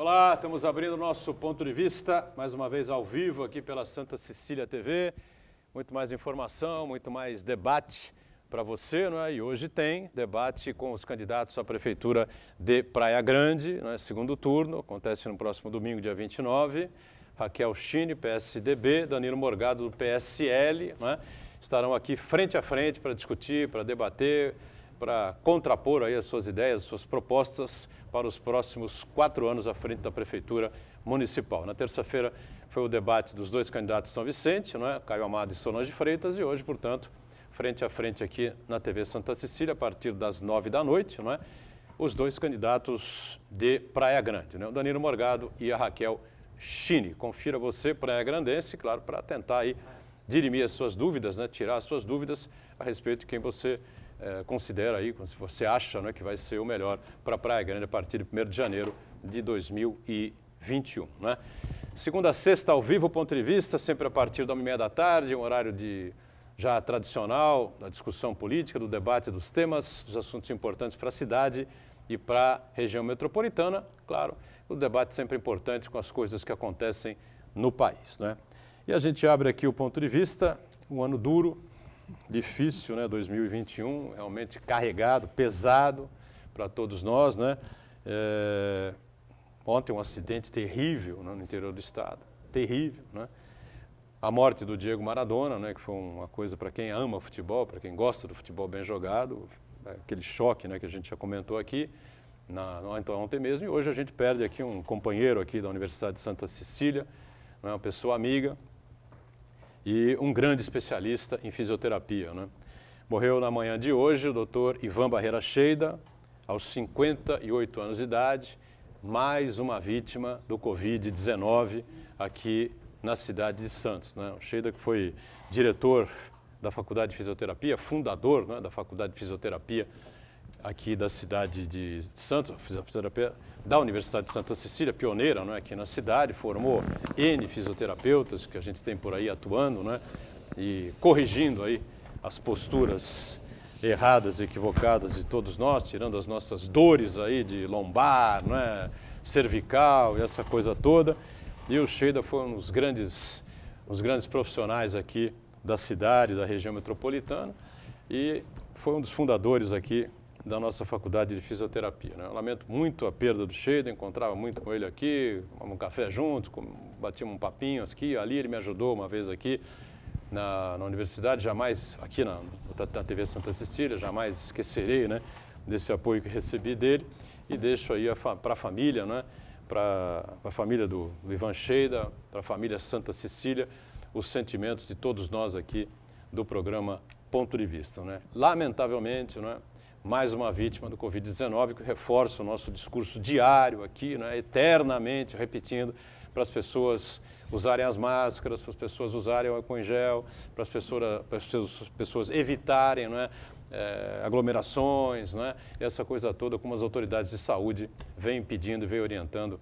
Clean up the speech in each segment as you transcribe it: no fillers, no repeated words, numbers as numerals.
Olá, estamos abrindo o nosso ponto de vista, mais uma vez ao vivo aqui pela Santa Cecília TV. Muito mais informação, muito mais debate para você, não é? E hoje tem debate com os candidatos à Prefeitura de Praia Grande, não é? Segundo turno, acontece no próximo domingo, dia 29. Raquel Chini, PSDB, Danilo Morgado, do PSL, não é? Estarão aqui frente a frente para discutir, para debater, para contrapor aí as suas ideias, as suas propostas para os próximos 4 anos à frente da Prefeitura Municipal. Na terça-feira foi o debate dos dois candidatos de São Vicente, não é? Caio Amado e Solange Freitas, e hoje, portanto, frente a frente aqui na TV Santa Cecília, a partir das 9 da noite, não é? Os dois candidatos de Praia Grande, né? O Danilo Morgado e a Raquel Chini. Confira você, Praia Grandense, claro, para tentar aí dirimir as suas dúvidas, né? Tirar as suas dúvidas a respeito de quem você considera aí, se você acha, né, que vai ser o melhor para a Praia Grande a partir de 1º de janeiro de 2021. Né? Segunda a sexta, ao vivo, ponto de vista, sempre a partir da 1h30 da tarde, um horário já tradicional da discussão política, do debate dos temas, dos assuntos importantes para a cidade e para a região metropolitana. Claro, o debate sempre importante com as coisas que acontecem no país. Né? E a gente abre aqui o ponto de vista, um ano duro, difícil, né? 2021, realmente carregado, pesado para todos nós, né? Ontem um acidente terrível, né, no interior do estado, terrível, né? A morte do Diego Maradona, né, que foi uma coisa para quem ama futebol, para quem gosta do futebol bem jogado, aquele choque, né, que a gente já comentou aqui, então, ontem mesmo, e hoje a gente perde aqui um companheiro aqui da Universidade de Santa Cecília, né, uma pessoa amiga, e um grande especialista em fisioterapia. Né? Morreu na manhã de hoje o doutor Ivan Barreira Sheida, aos 58 anos de idade, mais uma vítima do Covid-19 aqui na cidade de Santos. Né? O Sheida, que foi diretor da Faculdade de Fisioterapia, fundador, né, da Faculdade de Fisioterapia aqui da cidade de Santos, fisioterapia da Universidade de Santa Cecília, pioneira, não é, aqui na cidade, formou N fisioterapeutas que a gente tem por aí atuando, né, e corrigindo aí as posturas erradas, equivocadas de todos nós, tirando as nossas dores aí de lombar, né, cervical e essa coisa toda. E o Sheida foi um dos grandes profissionais aqui da cidade, da região metropolitana, e foi um dos fundadores aqui da nossa faculdade de fisioterapia. Né? Eu lamento muito a perda do Sheida, encontrava muito com ele aqui, tomamos um café juntos, batíamos um papinho aqui, ali, ele me ajudou uma vez aqui na universidade, jamais, aqui na TV Santa Cecília, jamais esquecerei, né, desse apoio que recebi dele, e deixo aí para a família, né, para a família do Ivan Sheida, para a família Santa Cecília, os sentimentos de todos nós aqui do programa Ponto de Vista. Né? Lamentavelmente, né, mais uma vítima do Covid-19, que reforça o nosso discurso diário aqui, né, eternamente repetindo para as pessoas usarem as máscaras, para as pessoas usarem o álcool em gel, para as pessoas evitarem, né, aglomerações, né, essa coisa toda, como as autoridades de saúde vêm pedindo e vêm orientando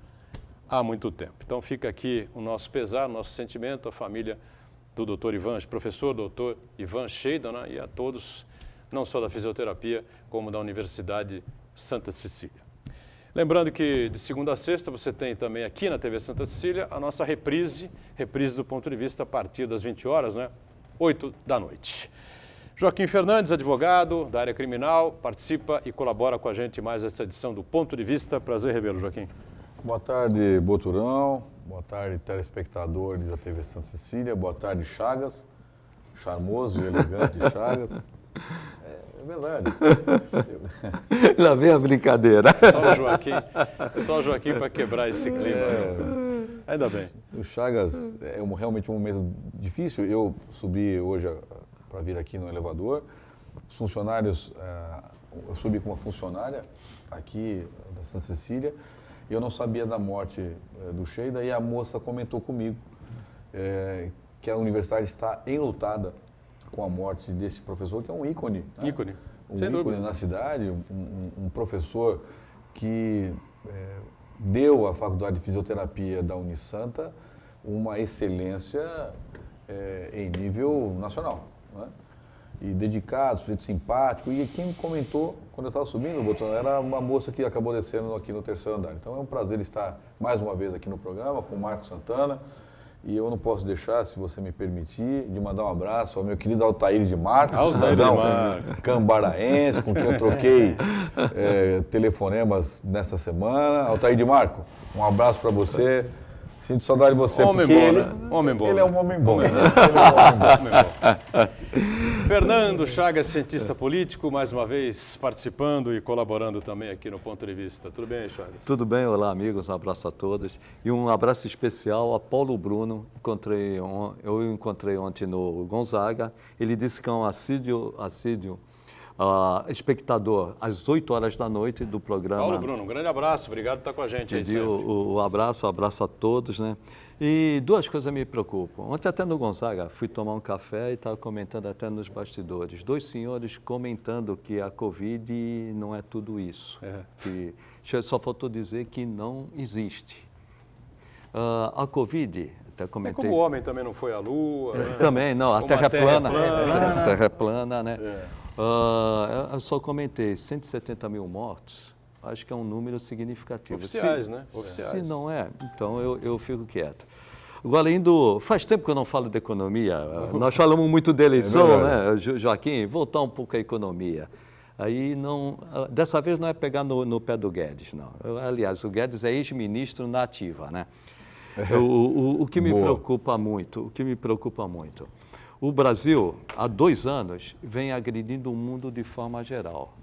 há muito tempo. Então fica aqui o nosso pesar, o nosso sentimento, à família do professor doutor Ivan Sheida, né, e a todos, não só da fisioterapia, como da Universidade Santa Cecília. Lembrando que de segunda a sexta você tem também aqui na TV Santa Cecília a nossa reprise do ponto de vista a partir das 20 horas, né? 8 da noite. Joaquim Fernandes, advogado da área criminal, participa e colabora com a gente mais essa edição do Ponto de Vista. Prazer revê-lo, Joaquim. Boa tarde, Boturão. Boa tarde, telespectadores da TV Santa Cecília. Boa tarde, Chagas. Charmoso e elegante Chagas. É verdade. Lá vem a brincadeira. Só o Joaquim para quebrar esse clima. Ainda bem. O Chagas é realmente um momento difícil. Eu subi hoje para vir aqui no elevador. Os funcionários, eu subi com uma funcionária aqui da Santa Cecília. E eu não sabia da morte do Sheida e a moça comentou comigo que a universidade está enlutada com a morte desse professor, que é um ícone. Né? Ícone. Um Sem ícone dúvida. na cidade, um professor que deu à Faculdade de Fisioterapia da Unisanta uma excelência em nível nacional. Né? e dedicado, sujeito simpático. E quem me comentou, quando eu estava subindo, Boton, era uma moça que acabou descendo aqui no 3º andar. Então é um prazer estar mais uma vez aqui no programa com o Marco Santana. E eu não posso deixar, se você me permitir, de mandar um abraço ao meu querido Altair de Marcos, cidadão cambaraense, com quem eu troquei telefonemas nessa semana. Altair de Marco, um abraço para você. Sinto saudade de você, Homem porque bom, ele, né? Homem bom. Ele é um homem bom. Homem bom. Ele é um homem bom. Fernando Chagas, cientista político, mais uma vez participando e colaborando também aqui no Ponto de Vista. Tudo bem, Chagas? Tudo bem, olá amigos, um abraço a todos. E um abraço especial a Paulo Bruno, eu encontrei ontem no Gonzaga, ele disse que é um assíduo espectador às 8 horas da noite do programa. Paulo Bruno, um grande abraço, obrigado por estar com a gente aí sempre. O abraço a todos, né? E duas coisas me preocupam. Ontem até no Gonzaga, fui tomar um café e estava comentando até nos bastidores. 2 senhores comentando que a Covid não é tudo isso. Que só faltou dizer que não existe. A Covid, até comentei... Como o homem também não foi à Lua. Né? Também, não, a Terra é plana. A Terra é plana, né? Eu só comentei 170 mil mortos. Acho que é um número significativo. Oficiais, né? Oficiais. Se não é, então eu fico quieto. Agora, faz tempo que eu não falo de economia. Nós falamos muito de eleição, né, Joaquim? Voltar um pouco à economia. Aí não, dessa vez não é pegar no pé do Guedes, não. Aliás, o Guedes é ex-ministro na ativa, né? O que me preocupa muito, o Brasil, há 2 anos, vem agredindo o mundo de forma geral,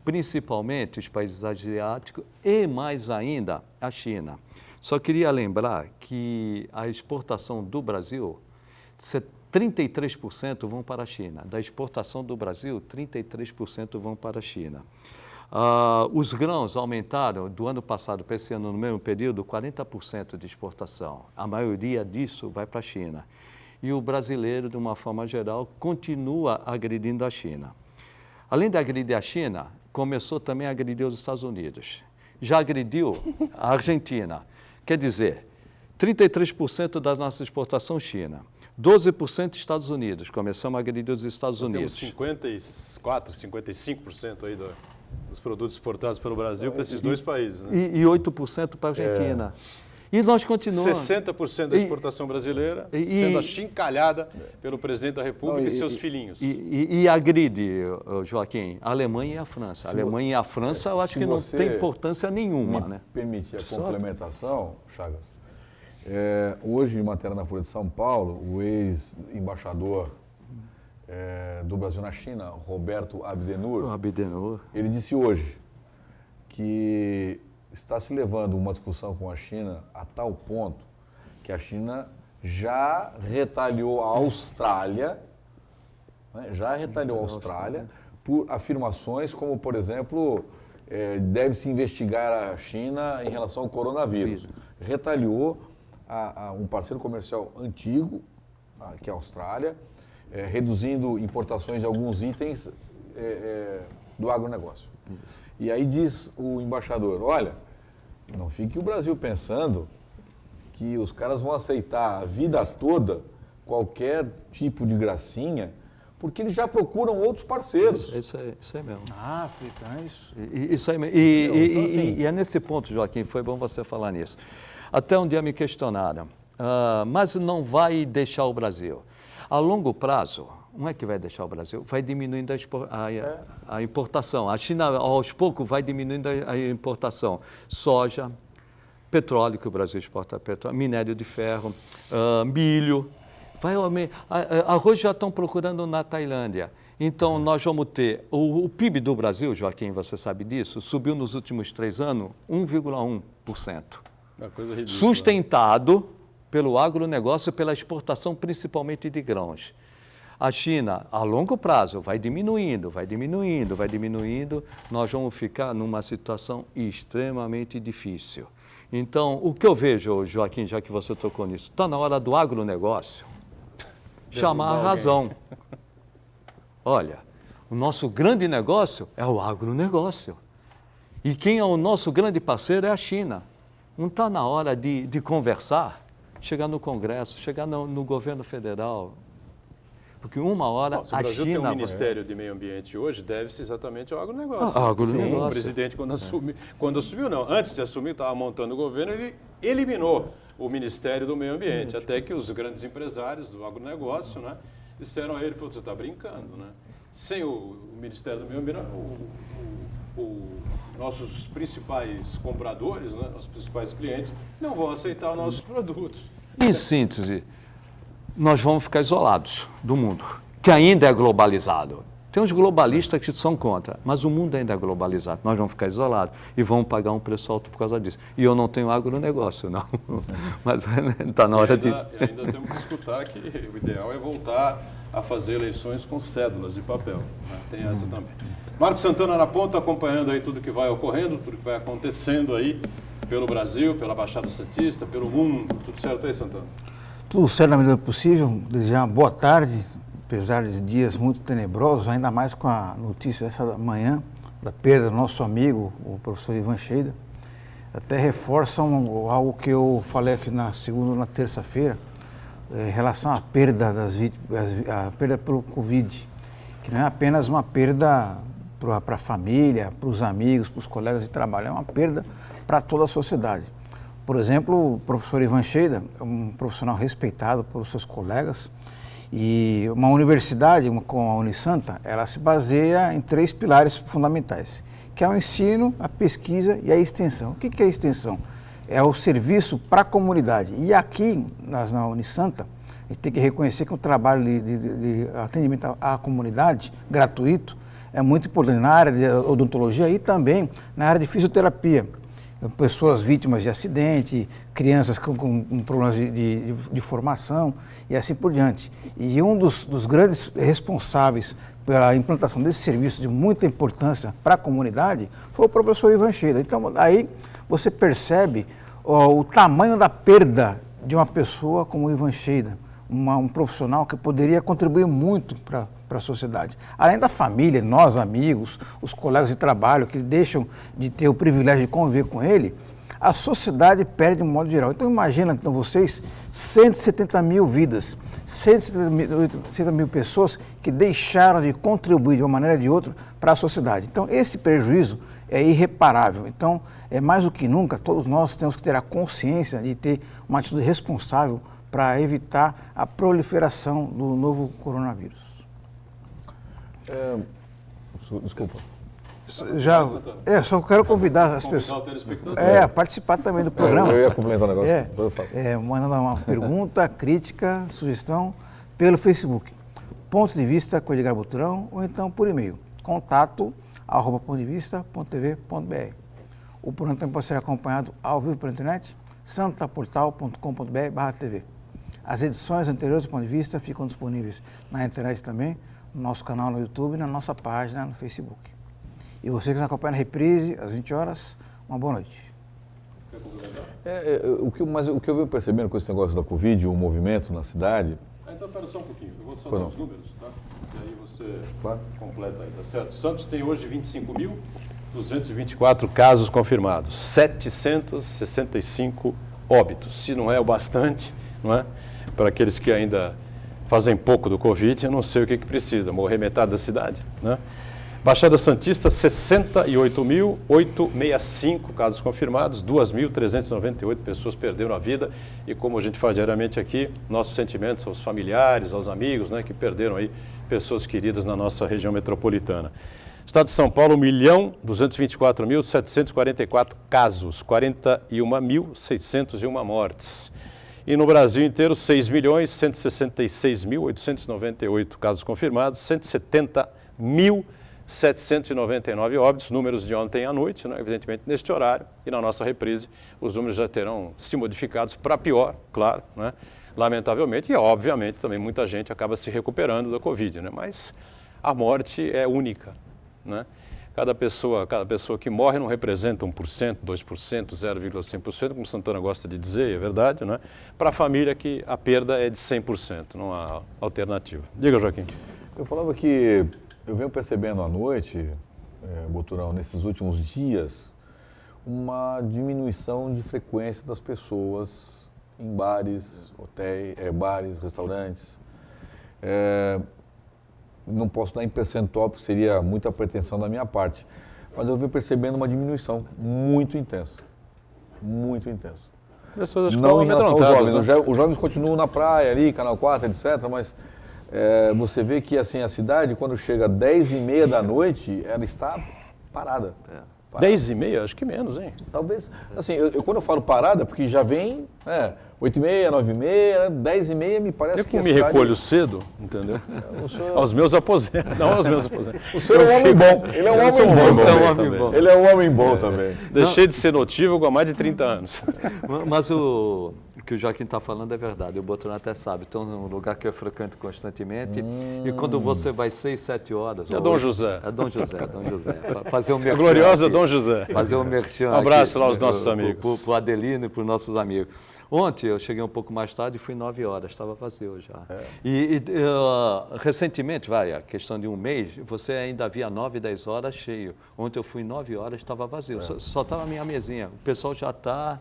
principalmente os países asiáticos e, mais ainda, a China. Só queria lembrar que a exportação do Brasil, 33% vão para a China. Da exportação do Brasil, 33% vão para a China. Os grãos aumentaram do ano passado para esse ano, no mesmo período, 40% de exportação. A maioria disso vai para a China. E o brasileiro, de uma forma geral, continua agredindo a China. Além de agredir a China, começou também a agredir os Estados Unidos. Já agrediu a Argentina. Quer dizer, 33% da nossa exportação China, 12% Estados Unidos. Começamos a agredir os Estados Unidos. Temos 54%, 55% aí dos produtos exportados pelo Brasil para esses 2 países. Né? E 8% para a Argentina. E nós continuamos... 60% da exportação brasileira sendo achincalhada pelo presidente da República e seus filhinhos. E agride, Joaquim, a Alemanha e a França. A Alemanha e a França, eu acho que não tem importância nenhuma. Me né? permitir a complementação, Chagas. Hoje, em matéria na Folha de São Paulo, o ex-embaixador do Brasil na China, Roberto Abdenur, ele disse hoje que está se levando uma discussão com a China a tal ponto que a China já retalhou a Austrália, por afirmações como, por exemplo, deve-se investigar a China em relação ao coronavírus. Retalhou a um parceiro comercial antigo, que é a Austrália, reduzindo importações de alguns itens do agronegócio. E aí diz o embaixador, olha, não fique o Brasil pensando que os caras vão aceitar a vida toda qualquer tipo de gracinha, porque eles já procuram outros parceiros. Isso aí mesmo. Africanos. Isso aí mesmo. E é nesse ponto, Joaquim, foi bom você falar nisso. Até um dia me questionaram, mas não vai deixar o Brasil. A longo prazo, não é que vai deixar o Brasil, vai diminuindo a importação. A China, aos poucos, vai diminuindo a importação. Soja, petróleo, que o Brasil exporta petróleo, minério de ferro, milho. Arroz já estão procurando na Tailândia. Então, nós vamos ter... O PIB do Brasil, Joaquim, você sabe disso, subiu nos últimos 3 anos 1,1%. Uma coisa ridícula. Sustentado pelo agronegócio, pela exportação principalmente de grãos. A China, a longo prazo, vai diminuindo, nós vamos ficar numa situação extremamente difícil. Então, o que eu vejo, Joaquim, já que você tocou nisso, está na hora do agronegócio chamar a razão. Olha, o nosso grande negócio é o agronegócio. E quem é o nosso grande parceiro é a China. Não está na hora de conversar, chegar no Congresso, chegar no governo federal, porque uma hora Se o a Brasil tem China... um Ministério de Meio Ambiente hoje, deve-se exatamente ao agronegócio. Agronegócio. O presidente, quando assumiu, não, antes de assumir, estava montando o governo, ele eliminou o Ministério do Meio Ambiente, até que os grandes empresários do agronegócio, né, disseram a ele, você está brincando, né? Sem o Ministério do Meio Ambiente, nossos principais compradores, né, nossos principais clientes, não vão aceitar os nossos produtos. Em síntese, nós vamos ficar isolados do mundo, que ainda é globalizado. Tem uns globalistas que são contra, mas o mundo ainda é globalizado. Nós vamos ficar isolados e vamos pagar um preço alto por causa disso. E eu não tenho agronegócio, não. Mas está na hora de... Ainda temos que escutar que o ideal é voltar a fazer eleições com cédulas de papel. Né? Tem essa também. Marcos Santana na ponta, acompanhando aí tudo que vai ocorrendo, tudo que vai acontecendo aí pelo Brasil, pela Baixada Santista, pelo mundo. Tudo certo aí, Santana? Tudo certo na medida do possível. Desejar uma boa tarde, apesar de dias muito tenebrosos, ainda mais com a notícia essa manhã da perda do nosso amigo, o professor Ivan Cheida. Até reforçam algo que eu falei aqui na segunda e na terça-feira, em relação à perda das vítimas, a perda pelo Covid, que não é apenas uma perda para a família, para os amigos, para os colegas de trabalho, é uma perda para toda a sociedade. Por exemplo, o professor Ivan Cheida é um profissional respeitado pelos seus colegas e uma universidade, como a Unisanta, ela se baseia em 3 pilares fundamentais, que é o ensino, a pesquisa e a extensão. O que é a extensão? É o serviço para a comunidade. E aqui, na Unisanta, a gente tem que reconhecer que o trabalho de atendimento à comunidade, gratuito, é muito importante na área de odontologia e também na área de fisioterapia. Pessoas vítimas de acidente, crianças com problemas de formação e assim por diante. E um dos grandes responsáveis pela implantação desse serviço de muita importância para a comunidade foi o professor Ivan Cheida. Então, aí você percebe o tamanho da perda de uma pessoa como o Ivan Cheida, um profissional que poderia contribuir muito para a sociedade. Além da família, nós amigos, os colegas de trabalho que deixam de ter o privilégio de conviver com ele, a sociedade perde de um modo geral. Então imagina, então, vocês, 170 mil vidas, 170 mil pessoas que deixaram de contribuir de uma maneira ou de outra para a sociedade. Então esse prejuízo é irreparável. Então, mais do que nunca, todos nós temos que ter a consciência de ter uma atitude responsável para evitar a proliferação do novo coronavírus. Desculpa. Só quero convidar as pessoas a participar também do programa. Eu ia complementar o negócio. Mandando uma pergunta, crítica, sugestão pelo Facebook. Ponto de Vista com Edgar Butrão ou então por e-mail. contato@pontodevista.tv.br. O programa também pode ser acompanhado ao vivo pela internet, santaportal.com.br/tv. As edições anteriores do Ponto de Vista ficam disponíveis na internet também, no nosso canal no YouTube e na nossa página no Facebook. E você que nos acompanha na reprise, às 20 horas, uma boa noite. O que eu venho percebendo com esse negócio da Covid, o movimento na cidade... Então, espera só um pouquinho, eu vou só dar os números, tá? E aí você completa aí, tá certo? Santos tem hoje 25.224 casos confirmados, 765 óbitos. Se não é o bastante, não é? Para aqueles que ainda fazem pouco do Covid, eu não sei o que precisa, morrer metade da cidade, né? Baixada Santista, 68.865 casos confirmados, 2.398 pessoas perderam a vida e, como a gente faz diariamente aqui, nossos sentimentos aos familiares, aos amigos, né, que perderam aí pessoas queridas na nossa região metropolitana. Estado de São Paulo, 1.224.744 casos, 41.601 mortes. E no Brasil inteiro, 6.166.898 casos confirmados, 170.799 óbitos, números de ontem à noite, né? Evidentemente neste horário, e na nossa reprise os números já terão se modificados para pior, claro, né? Lamentavelmente, e obviamente também muita gente acaba se recuperando da Covid, né? Mas a morte é única, né? Cada pessoa que morre não representa 1%, 2%, 0,5%, como Santana gosta de dizer, é verdade, né? Para a família que a perda é de 100%, não há alternativa. Diga, Joaquim. Eu falava que eu venho percebendo à noite, Buturão, nesses últimos dias, uma diminuição de frequência das pessoas em bares, hotéis, bares, restaurantes. Não posso dar em percentual, porque seria muita pretensão da minha parte. Mas eu venho percebendo uma diminuição muito intensa. Muito intensa. Pessoas acho que Não estão em relação aos amedrontadas, jovens. né? Os jovens continuam na praia ali, Canal 4, etc. Mas você vê que assim, a cidade, quando chega 10h30 da noite, ela está parada. 10h30? Acho que menos, hein? Talvez, assim, quando eu falo parada, porque já vem 8h30, 9h30, 10h30, me parece Eu que me recolho cedo, entendeu? Aos meus aposentos. Não aos meus aposentos. O senhor é um homem bom. Ele é um homem bom também. Ele é um homem bom também. Deixei de ser notívago há mais de 30 anos. Mas o que o Joaquim está falando é verdade, o Boturno até sabe. Então, é um lugar que eu frequento constantemente, e quando você vai 6, 7 horas... É Dom José. É Dom José, é Dom José. Fazer um merchan Gloriosa aqui. Dom José. Fazer um merchan Um abraço aqui, lá aos nossos amigos. Para o Adelino e para os nossos amigos. Ontem eu cheguei um pouco mais tarde e fui 9 horas, estava vazio já. Recentemente, a questão de um mês, você ainda via 9, 10 horas cheio. Ontem eu fui 9 horas, estava vazio, só estava a minha mesinha. O pessoal já está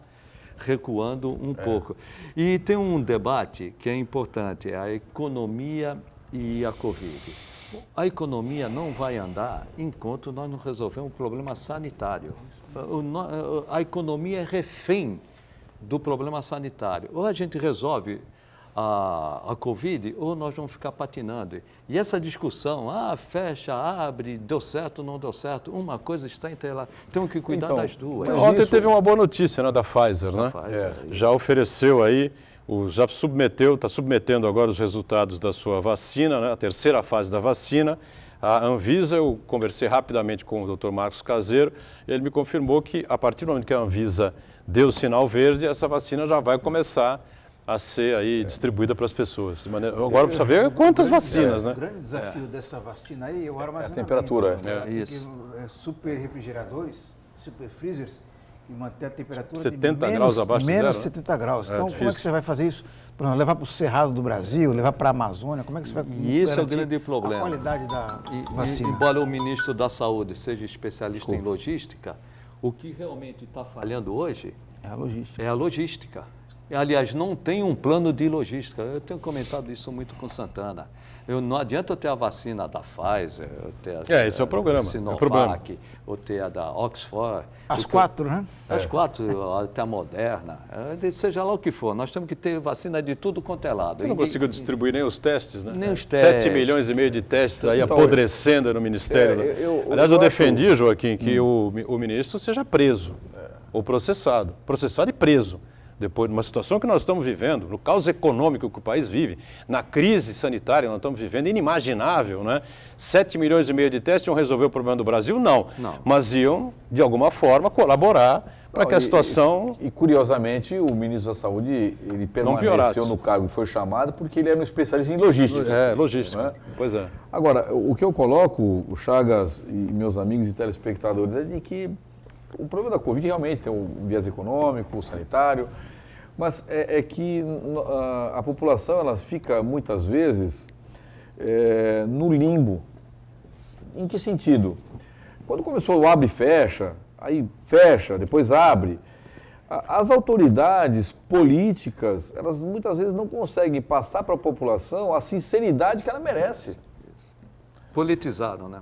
recuando um pouco. E tem um debate que é importante, é a economia e a Covid. A economia não vai andar enquanto nós não resolvermos o problema sanitário. A economia é refém do problema sanitário. Ou a gente resolve a Covid, ou nós vamos ficar patinando. E essa discussão, fecha, abre, deu certo, não deu certo, uma coisa está entrelaçada. Temos que cuidar das duas. Ontem teve uma boa notícia, né, da Pfizer, né? Já ofereceu aí, já está submetendo agora os resultados da sua vacina, né, a terceira fase da vacina. A Anvisa, eu conversei rapidamente com o Dr. Marcos Caseiro, ele me confirmou que a partir do momento que a Anvisa deu o sinal verde, essa vacina já vai começar a ser aí distribuída para as pessoas. Agora precisa ver quantas vacinas, né? O grande desafio dessa vacina aí é o armazenamento. A temperatura. Isso. Super refrigeradores, super freezers, que mantém a temperatura 70 de graus abaixo de menos zero, 70 graus. Então, como é difícil. que você vai fazer isso? Por exemplo, levar para o Cerrado do Brasil, levar para a Amazônia, como é que você vai E esse é o garantir grande problema. a qualidade da vacina? Embora o ministro da Saúde seja especialista em logística, o que realmente está falhando hoje É a logística. é a logística. Aliás, não tem um plano de logística. Eu tenho comentado isso muito com Santana. Não adianta eu ter a vacina da Pfizer, eu ter esse é o problema, Sinovac, ou ter a da Oxford. As 4, né? As 4, até a Moderna, seja lá o que for. Nós temos que ter vacina de tudo quanto é lado. Eu não consigo distribuir nem os testes, né? Nem os testes. 7,5 milhões de testes aí Então, apodrecendo no Ministério. Aliás, eu defendi, Joaquim, que o ministro seja preso ou processado. Processado e preso. Depois, numa situação que nós estamos vivendo, no caos econômico que o país vive, na crise sanitária que nós estamos vivendo, inimaginável, né? 7,5 milhões de testes iam resolver o problema do Brasil? Não. Mas iam, de alguma forma, colaborar para que a situação... E, curiosamente, o ministro da Saúde, ele permaneceu no cargo, foi chamado, porque ele era um especialista em logística. Logística. Não é? Pois é. Agora, o que eu coloco, o Chagas e meus amigos e telespectadores, é de que o problema da Covid realmente tem um viés econômico, sanitário, mas é que a população ela fica muitas vezes no limbo. Em que sentido? Quando começou o abre e fecha, aí fecha, depois abre, as autoridades políticas, elas muitas vezes não conseguem passar para a população a sinceridade que ela merece. Politizaram, né?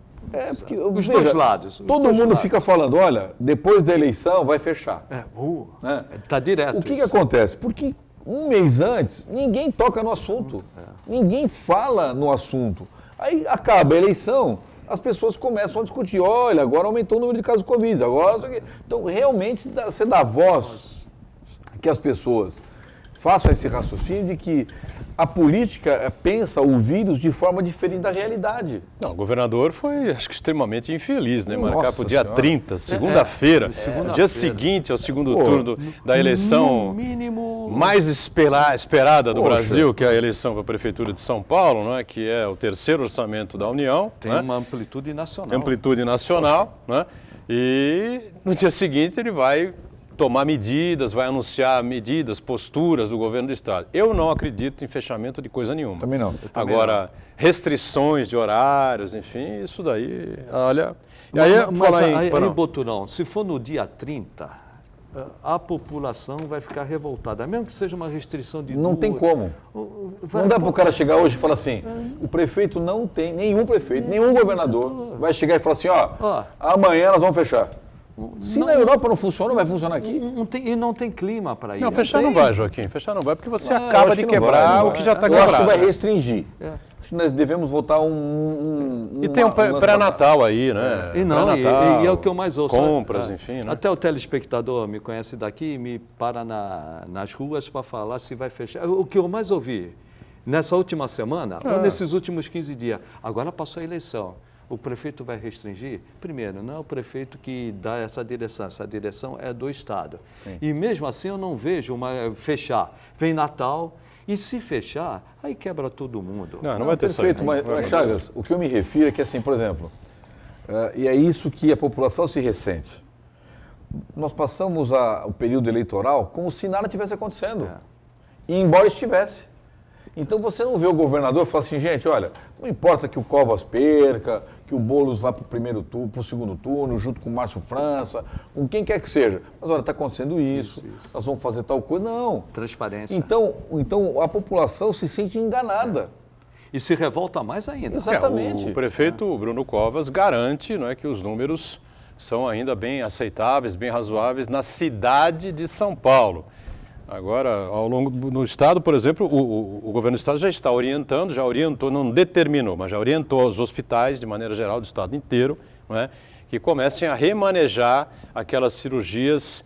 Porque, os dois lados. Todo mundo fica falando, olha, depois da eleição vai fechar. Né? Está direto. O que acontece? Porque um mês antes, ninguém toca no assunto. Ninguém fala no assunto. Aí acaba a eleição, as pessoas começam a discutir, olha, agora aumentou o número de casos de Covid, agora... Então, realmente, você dá voz que as pessoas façam esse raciocínio de que a política pensa o vírus de forma diferente da realidade. Não, o governador foi, acho que, extremamente infeliz, né? Nossa Marcar para o dia Senhora. 30, segunda-feira, dia seguinte ao segundo turno da eleição mais esperada do Brasil, que é a eleição para a Prefeitura de São Paulo, né? Que é o terceiro orçamento da União. Tem uma amplitude nacional. Amplitude nacional, né? E no dia seguinte ele vai tomar medidas, vai anunciar medidas, posturas do governo do Estado. Eu não acredito em fechamento de coisa nenhuma. Também não. Agora, restrições de horários, enfim, isso daí, olha... Aí, Boturão, se for no dia 30, a população vai ficar revoltada, mesmo que seja uma restrição de Não tem como. Não dá para o cara chegar hoje e falar assim, o prefeito não tem, nenhum prefeito, nenhum governador vai chegar e falar assim, amanhã nós vamos fechar. Se na Europa não funciona, vai funcionar aqui? Não tem clima para isso. Não, fechar não vai, Joaquim. Fechar não vai, porque você acaba de quebrar o que já está Eu quebrado. acho que vai restringir. Acho que nós devemos votar E tem um pré-natal aí, né? E é o que eu mais ouço. Compras, enfim, né? Até o telespectador me conhece daqui e me para nas ruas para falar se vai fechar. O que eu mais ouvi nessa última semana, ou nesses últimos 15 dias, agora passou a eleição. O prefeito vai restringir? Primeiro, não é o prefeito que dá essa direção é do Estado. Sim. E mesmo assim eu não vejo fechar. Vem Natal e se fechar, aí quebra todo mundo. Não vai ter perfeito, mas Chagas, o que eu me refiro é que assim, por exemplo, e é isso que a população se ressente. Nós passamos o período eleitoral como se nada tivesse acontecendo. E embora estivesse. Então você não vê o governador falar assim, gente, olha, não importa que o Covas perca, que o Boulos vá para o segundo turno, junto com o Márcio França, com quem quer que seja. Mas olha, está acontecendo isso, nós vamos fazer tal coisa. Não. Transparência. Então a população se sente enganada. E se revolta mais ainda. Exatamente. O prefeito Bruno Covas garante, não é, que os números são ainda bem aceitáveis, bem razoáveis na cidade de São Paulo. Agora, ao longo do Estado, por exemplo, o governo do Estado já está orientando, não determinou, mas já orientou os hospitais, de maneira geral, do Estado inteiro, não é, que comecem a remanejar aquelas cirurgias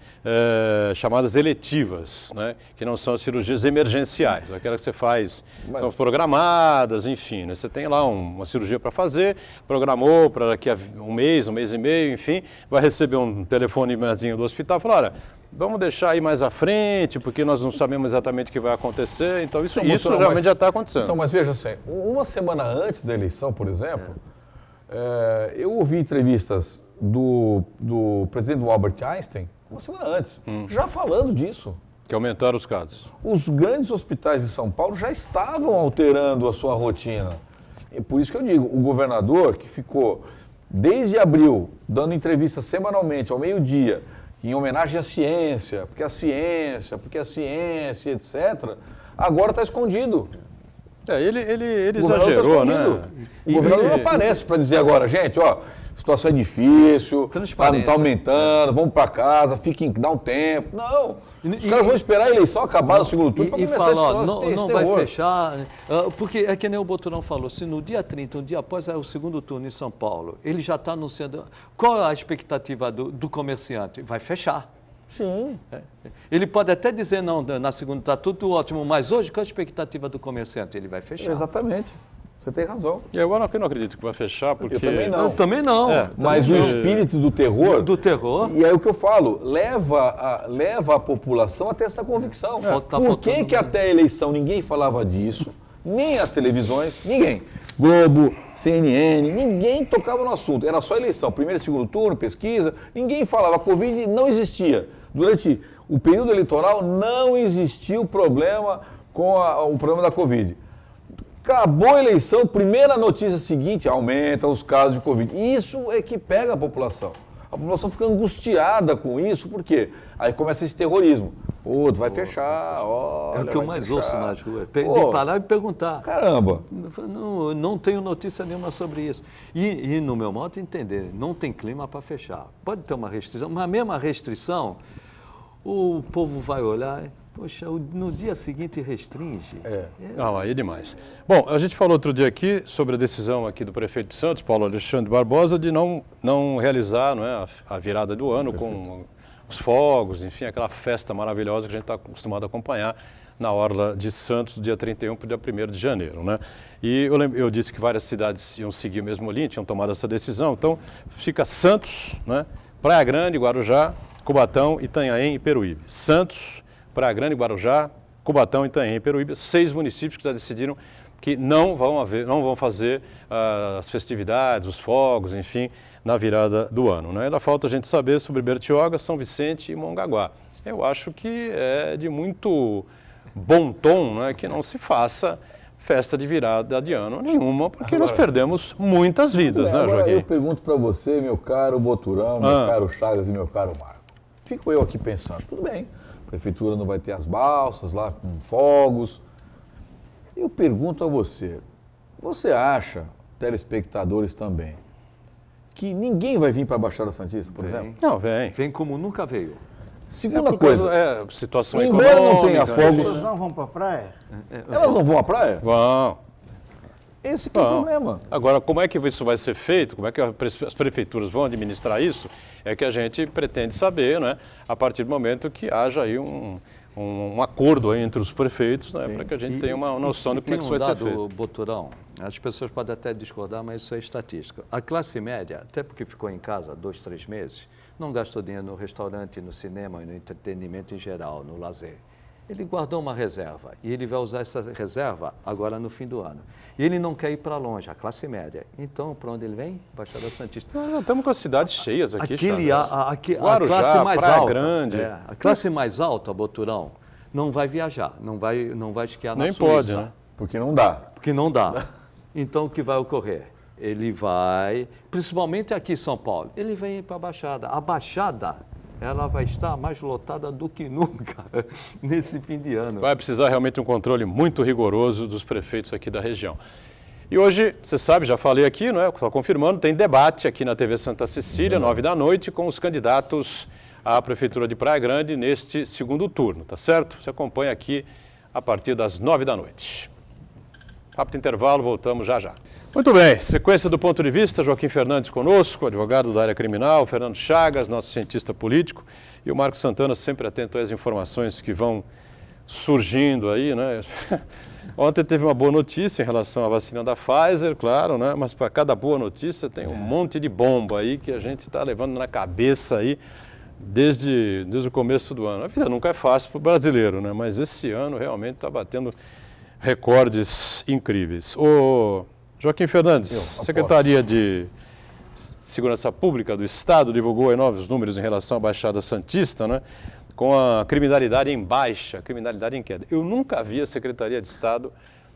chamadas eletivas, né, que não são as cirurgias emergenciais, aquelas que você faz, são programadas, enfim, né, você tem lá uma cirurgia para fazer, programou para daqui a um mês e meio, enfim, vai receber um telefonezinho do hospital e falar, olha, vamos deixar aí mais à frente, porque nós não sabemos exatamente o que vai acontecer. Então, isso realmente já está acontecendo. Então, mas veja assim, uma semana antes da eleição, por exemplo, eu ouvi entrevistas do presidente do Albert Einstein, uma semana antes, já falando disso. Que aumentaram os casos. Os grandes hospitais de São Paulo já estavam alterando a sua rotina. E por isso que eu digo, o governador que ficou desde abril dando entrevistas semanalmente ao meio-dia, em homenagem à ciência, porque a ciência, etc., agora está escondido. Ele exagerou, né? O governador não aparece para dizer agora, gente, a situação é difícil, está aumentando, vamos para casa, dá um tempo. Não, os caras vão esperar a eleição acabar no segundo turno para começar esse troço, não vai fechar, porque é que nem o Boturão falou, se no dia 30, um dia após o segundo turno em São Paulo, ele já está anunciando, qual a expectativa do comerciante? Vai fechar. Sim. Ele pode até dizer, não, na segunda está tudo ótimo, mas hoje qual a expectativa do comerciante? Ele vai fechar. Exatamente. Você tem razão. Eu não acredito que vai fechar, porque... Eu também não. Eu também não. Mas o espírito do terror... E é o que eu falo, leva a população a ter essa convicção. Por que até a eleição ninguém falava disso? Nem as televisões, ninguém. Globo, CNN, ninguém tocava no assunto. Era só eleição, primeiro e segundo turno, pesquisa, ninguém falava. A Covid não existia. Durante o período eleitoral não existiu o problema o problema da Covid. Acabou a eleição, primeira notícia seguinte, aumenta os casos de Covid. Isso é que pega a população. A população fica angustiada com isso, por quê? Aí começa esse terrorismo. Vai fechar, olha, é o que eu mais ouço nas ruas. Parar e perguntar. Caramba! Não tenho notícia nenhuma sobre isso. E no meu modo de entender, não tem clima para fechar. Pode ter uma restrição, mas a mesma restrição, o povo vai olhar... Poxa, no dia seguinte restringe. Não, aí é demais. Bom, a gente falou outro dia aqui sobre a decisão aqui do prefeito de Santos, Paulo Alexandre Barbosa, de não realizar, não é, a virada do ano com os fogos, enfim, aquela festa maravilhosa que a gente está acostumado a acompanhar na Orla de Santos, do dia 31 para o dia 1º de janeiro, né? E eu disse que várias cidades iam seguir o mesmo linha, tinham tomado essa decisão, então fica Santos, né, Praia Grande, Guarujá, Cubatão, Itanhaém e Peruíbe. Santos, Praia Grande, Guarujá, Cubatão, Itanhaém e Peruíbe, 6 municípios que já decidiram que não vão fazer as festividades, os fogos, enfim, na virada do ano, né? Ainda falta a gente saber sobre Bertioga, São Vicente e Mongaguá. Eu acho que é de muito bom tom, né, que não se faça festa de virada de ano nenhuma, porque nós perdemos muitas vidas, né, Joaquim? Eu pergunto para você, meu caro Boturão, meu caro Chagas e meu caro Marco. Fico eu aqui pensando, tudo bem, a prefeitura não vai ter as balsas lá com fogos, Eu pergunto a você, você acha, telespectadores também, que ninguém vai vir para a Baixada Santista, por exemplo? Não, vem. Vem como nunca veio. Segunda por coisa, causa, situação embora econômica. não tenha As fogos, pessoas não vão para a praia? elas não vão à praia? Vão. Esse que é o problema. Agora, como é que isso vai ser feito? Como é que as prefeituras vão administrar isso? É que a gente pretende saber, né? A partir do momento que haja aí um acordo aí entre os prefeitos, né? Para que a gente tenha uma noção de como é que isso vai ser feito. Tem um dado, Boturão, as pessoas podem até discordar, mas isso é estatística. A classe média, até porque ficou em casa 2, 3 meses, não gastou dinheiro no restaurante, no cinema e no entretenimento em geral, no lazer. Ele guardou uma reserva e ele vai usar essa reserva agora no fim do ano. E ele não quer ir para longe, a classe média. Então, para onde ele vem? Baixada Santista. Nós estamos com as cidades cheias aqui, A Guarujá, classe mais Praia alta, Grande. a classe mais alta, Boturão, não vai viajar, não vai esquiar na Nem Suíça. pode, né? Porque não dá. Porque não dá. Então, o que vai ocorrer? Ele vai, principalmente aqui em São Paulo, ele vem para a Baixada. A Baixada, ela vai estar mais lotada do que nunca nesse fim de ano. Vai precisar realmente um controle muito rigoroso dos prefeitos aqui da região. E hoje, você sabe, já falei aqui, não é? Só confirmando, tem debate aqui na TV Santa Cecília, 9h, com os candidatos à Prefeitura de Praia Grande neste segundo turno, tá certo? Você acompanha aqui a partir das 9h. Rápido intervalo, voltamos já já. Muito bem, sequência do ponto de vista, Joaquim Fernandes conosco, advogado da área criminal, Fernando Chagas, nosso cientista político, e o Marcos Santana sempre atento às informações que vão surgindo aí, né? Ontem teve uma boa notícia em relação à vacina da Pfizer, claro, né? Mas para cada boa notícia tem um monte de bomba aí que a gente está levando na cabeça aí desde o começo do ano. A vida nunca é fácil para o brasileiro, né? Mas esse ano realmente está batendo recordes incríveis. Ô Joaquim Fernandes, Secretaria de Segurança Pública do Estado divulgou aí novos números em relação à Baixada Santista, né? Com a criminalidade em baixa, criminalidade em queda. Eu nunca vi a Secretaria de Estado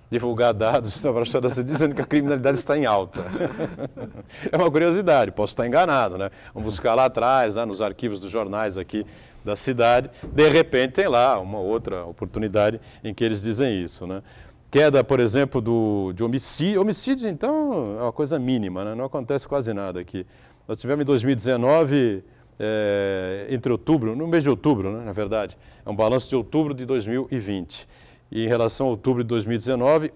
divulgar dados na Baixada Santista dizendo que a criminalidade está em alta. É uma curiosidade, posso estar enganado, né? Vamos buscar lá atrás, lá nos arquivos dos jornais aqui da cidade, de repente tem lá uma outra oportunidade em que eles dizem isso, né? Queda, por exemplo, de homicídio. Homicídios, então, é uma coisa mínima, né? Não acontece quase nada aqui. Nós tivemos em 2019, entre outubro, no mês de outubro, né, na verdade, é um balanço de outubro de 2020. E em relação a outubro de 2019,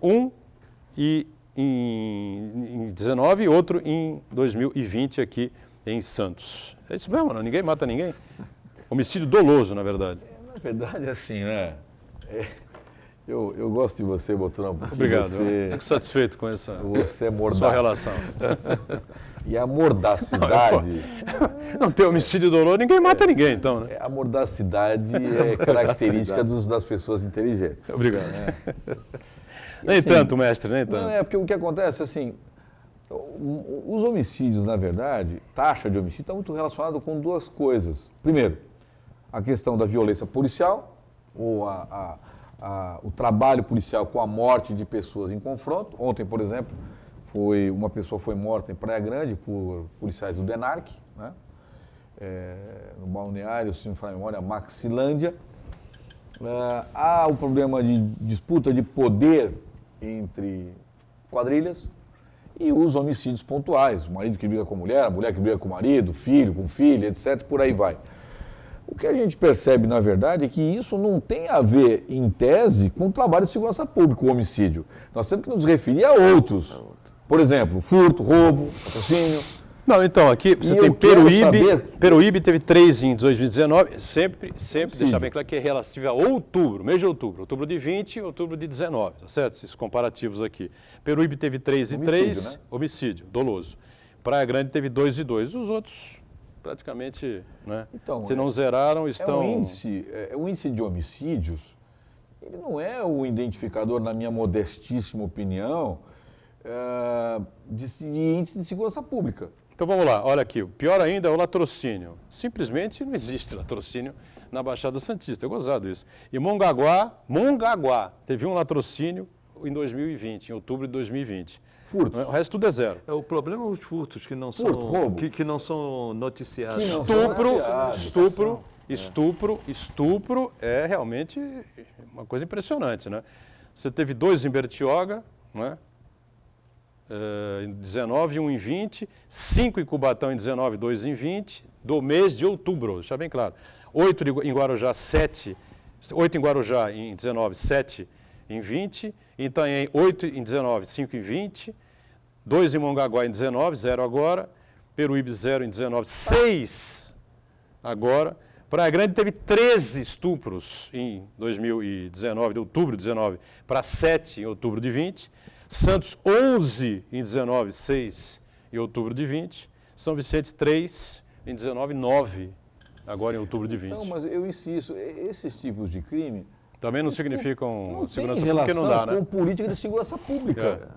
em 19 e outro em 2020 aqui em Santos. É isso mesmo, não? Ninguém mata ninguém? Homicídio doloso, na verdade. Na verdade, assim, né? Eu gosto de você, Boturão, porque Obrigado, você... fico satisfeito com essa Você é mordaz. sua relação. E a mordacidade... Não tem homicídio doloso, ninguém mata ninguém, então, né? A mordacidade é característica das pessoas inteligentes. Obrigado. Nem assim, tanto, mestre, nem tanto. Não, porque o que acontece, assim, os homicídios, na verdade, taxa de homicídio está muito relacionada com duas coisas. Primeiro, a questão da violência policial, ou o trabalho policial com a morte de pessoas em confronto. Ontem, por exemplo, uma pessoa foi morta em Praia Grande por policiais do DENARC, né? No balneário, se não me falar a memória, Maxilândia. Há o problema de disputa de poder entre quadrilhas e os homicídios pontuais. O marido que briga com a mulher que briga com o marido, filho com filha, etc., por aí vai. O que a gente percebe, na verdade, é que isso não tem a ver, em tese, com o trabalho de segurança pública, o homicídio. Nós temos que nos referir a outros. Por exemplo, furto, roubo, patrocínio. Não, então, aqui você tem Peruíbe teve 3 em 2019, sempre deixar bem claro que é relativo a outubro, mês de outubro de 20 e outubro de 19, tá certo? Esses comparativos aqui. Peruíbe teve 3 e 3, né? Homicídio, doloso. Praia Grande teve 2 e 2, os outros praticamente, né? Então, se não zeraram, estão... O índice de homicídios, ele não é o identificador, na minha modestíssima opinião, de índice de segurança pública. Então vamos lá, olha aqui, o pior ainda é o latrocínio. Simplesmente não existe latrocínio na Baixada Santista, é gozado isso. E Mongaguá teve um latrocínio em 2020, em outubro de 2020. Furtos. O resto tudo é zero. O problema é os furtos que não são, roubo. que não são noticiados. Estupro é realmente uma coisa impressionante, né? Você teve 2 em Bertioga, né? Em 19 e 1 em 20, 5 em Cubatão em 19, 2 em 20, do mês de outubro, deixa bem claro. 8 em Guarujá, 8 em Guarujá em 19, 7 em 20, Itanhaém 8 em 19, 5 em 20, 2 em Mongaguá em 19, 0 agora, Peruíbe 0 em 19, 6 agora. Praia Grande teve 13 estupros em 2019, de outubro de 19 para 7 em outubro de 20. Santos 11 em 19, 6 em outubro de 20. São Vicente 3 em 19, 9 agora em outubro de 20. Então, mas eu insisto, esses tipos de crime Também não significam não segurança tem pública, relação não dá, né? com política de segurança pública.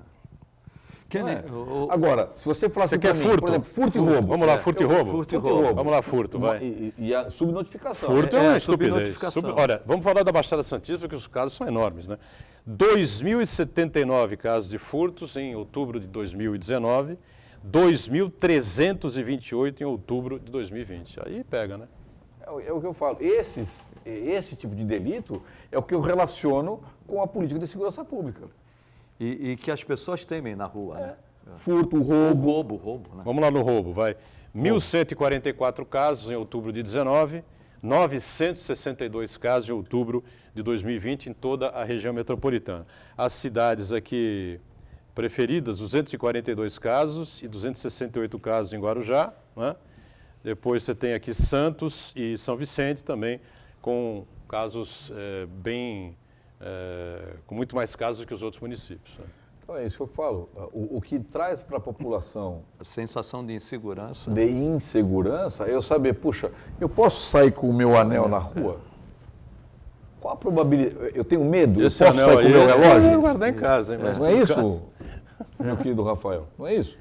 Não é? Agora, se você falasse Você quer pra mim, furto? por exemplo, furto e roubo. Vamos lá, furto e roubo? Furto e roubo. Vamos lá, furto, vai. E a subnotificação. Furto é uma estupidez. subnotificação. Olha, vamos falar da Baixada Santista, porque os casos são enormes, né? 2.079 casos de furtos em outubro de 2019, 2.328 em outubro de 2020. Aí pega, né? É o que eu falo. Esse tipo de delito é o que eu relaciono com a política de segurança pública. E que as pessoas temem na rua, né? Furto, O roubo. roubo, né? Vamos lá no roubo, vai. 1.144 casos em outubro de 19, 962 casos em outubro de 2020 em toda a região metropolitana. As cidades aqui preferidas, 242 casos e 268 casos em Guarujá, né? Depois você tem aqui Santos e São Vicente também, com casos com muito mais casos do que os outros municípios, né? Então é isso que eu falo. O que traz para a população A sensação de insegurança. de insegurança é eu saber, puxa, eu posso sair com o meu anel na rua? Qual a probabilidade? Eu tenho medo? Esse eu posso anel sair com o aí, meu esse relógio? eu vou guardar em casa, hein? Mas Não é tem isso, casa. meu querido Rafael? Não é isso?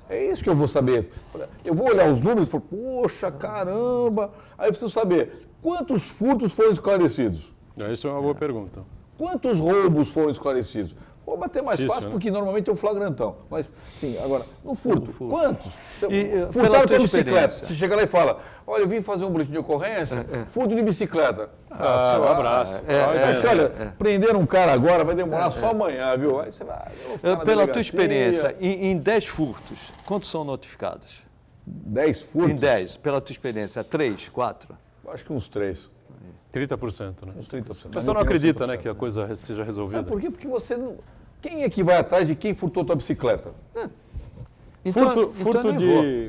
É isso que eu vou saber. Eu vou olhar os números e falar, poxa, caramba. Aí eu preciso saber, quantos furtos foram esclarecidos? Isso é uma boa pergunta. Quantos roubos foram esclarecidos? Vou bater mais Difícil, fácil, né? porque normalmente é um flagrantão. Mas, sim, agora, no furto, quantos? Pela Furtaram tua tua bicicleta. experiência. Você chega lá e fala, olha, eu vim fazer um boletim de ocorrência, furto de bicicleta. Um abraço. Prenderam um cara agora, vai demorar só amanhã, viu? Aí você vai, eu vou ficar na Pela tua delegacia. experiência, em 10 furtos, quantos são notificados? 10 furtos? Em 10, pela tua experiência, 3, 4? Acho que uns 3. 30%, né? Uns 30%. O pessoal não acredita, né, que a coisa seja resolvida. Sabe por quê? Porque você não... Quem é que vai atrás de quem furtou tua bicicleta?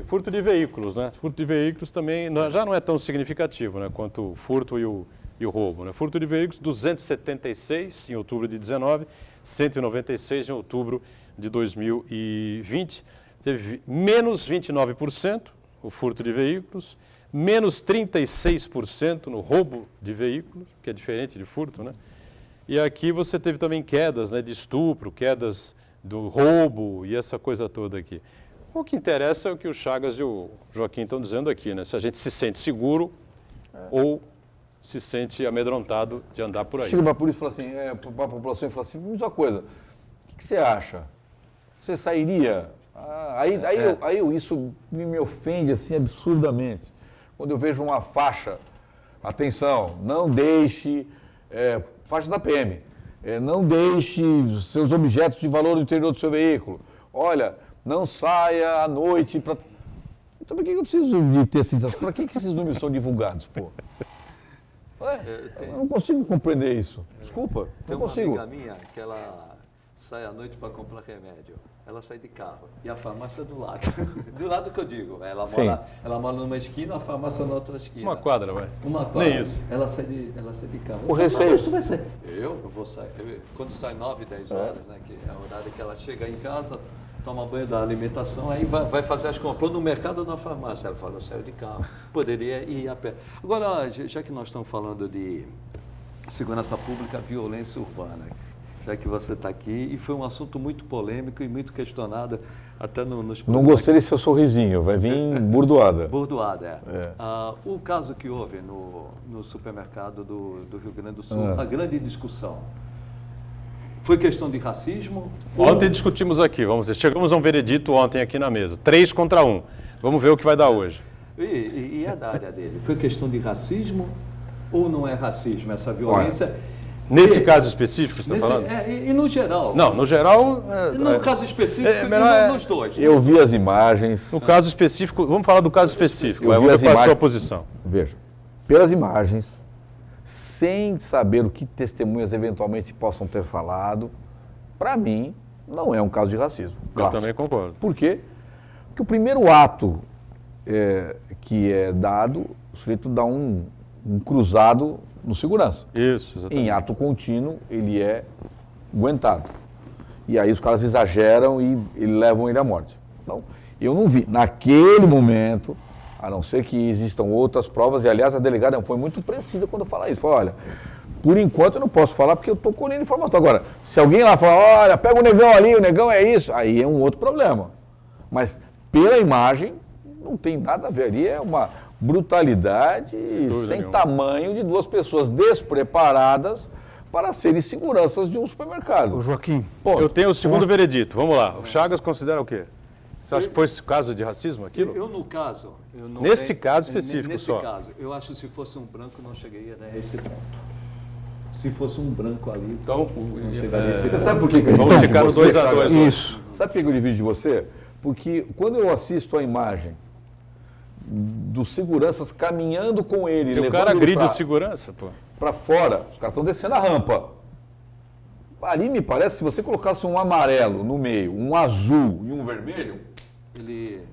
Furto de veículos, né? Furto de veículos também já não é tão significativo, né, quanto o furto e o roubo, né? Furto de veículos, 276 em outubro de 19, 196 em outubro de 2020. Teve menos 29% o furto de veículos, menos 36% no roubo de veículos, que é diferente de furto, né? E aqui você teve também quedas, né, de estupro, quedas do roubo e essa coisa toda aqui. O que interessa é o que o Chagas e o Joaquim estão dizendo aqui, né? Se a gente se sente seguro ou se sente amedrontado de andar por aí. Chega para a polícia e fala assim, para a população e fala assim, me diz uma coisa, o que você acha? Você sairia? Isso me ofende assim absurdamente. Quando eu vejo uma faixa, atenção, não deixe, faixa da PM, não deixe seus objetos de valor no interior do seu veículo. Olha, não saia à noite para... Então por que eu preciso de ter sensação? Para que esses números são divulgados, pô? Eu não consigo compreender isso. Desculpa, não consigo. Tem uma amiga minha que ela sai à noite para comprar remédio. Ela sai de carro e a farmácia é do lado. Do lado que eu digo. Ela mora numa esquina, a farmácia na outra esquina. Uma quadra, vai. Uma quadra. Nem isso. Ela sai de carro. O receio. Mas tu vai sair. Eu vou sair. Quando sai 9, 10 horas, né, que é o horário que ela chega em casa, toma banho da alimentação, aí vai fazer as compras no mercado ou na farmácia. Ela fala, eu saio de carro. Poderia ir a pé. Agora, já que nós estamos falando de segurança pública, violência urbana, já que você está aqui, e foi um assunto muito polêmico e muito questionado até nos... Não gostei desse seu sorrisinho, vai vir burdoada. Burdoada, o caso que houve no supermercado do Rio Grande do Sul, a grande discussão, foi questão de racismo? Ontem discutimos aqui, vamos dizer, chegamos a um veredito ontem aqui na mesa, 3 contra 1. Vamos ver o que vai dar hoje. E é da área dele. Foi questão de racismo ou não é racismo essa violência? Nesse caso específico, você está falando? E no geral? Não, no geral... No caso específico, nos dois. Eu vi as imagens. No caso específico, vamos falar do caso específico. Eu vi as qual é a sua imagens. posição? Veja, pelas imagens, sem saber o que testemunhas eventualmente possam ter falado, para mim, não é um caso de racismo. Eu Clássico. também concordo. Por quê? Porque o primeiro ato que é dado, o sujeito dá um cruzado no segurança. Isso, exatamente. Em ato contínuo, ele é aguentado. E aí os caras exageram e levam ele à morte. Então, eu não vi, naquele momento, a não ser que existam outras provas, e aliás a delegada foi muito precisa quando fala isso. Falou, olha, por enquanto eu não posso falar porque eu estou colhendo informação. Agora, se alguém lá falar, olha, pega o negão ali, o negão é isso, aí é um outro problema. Mas pela imagem, não tem nada a ver. Ali é uma brutalidade sem tamanho de duas pessoas despreparadas para serem seguranças de um supermercado. Ô, Joaquim, Eu tenho o segundo veredito. Vamos lá. O Chagas considera o quê? Você acha que foi esse caso de racismo aquilo? Eu no caso... Nesse caso específico nesse só. caso, eu acho que se fosse um branco, não chegaria a esse ponto. Se fosse um branco ali, Então, não chegaria a esse ponto. Sabe por que eu vamos divido de ficar no você, 2-2. Chagas? isso. Sabe por que eu divido de você? Porque quando eu assisto a imagem dos seguranças caminhando com ele, o levando cara ele agride a segurança, pô. para fora, os caras estão descendo a rampa. Ali me parece, se você colocasse um amarelo no meio, um azul e um vermelho,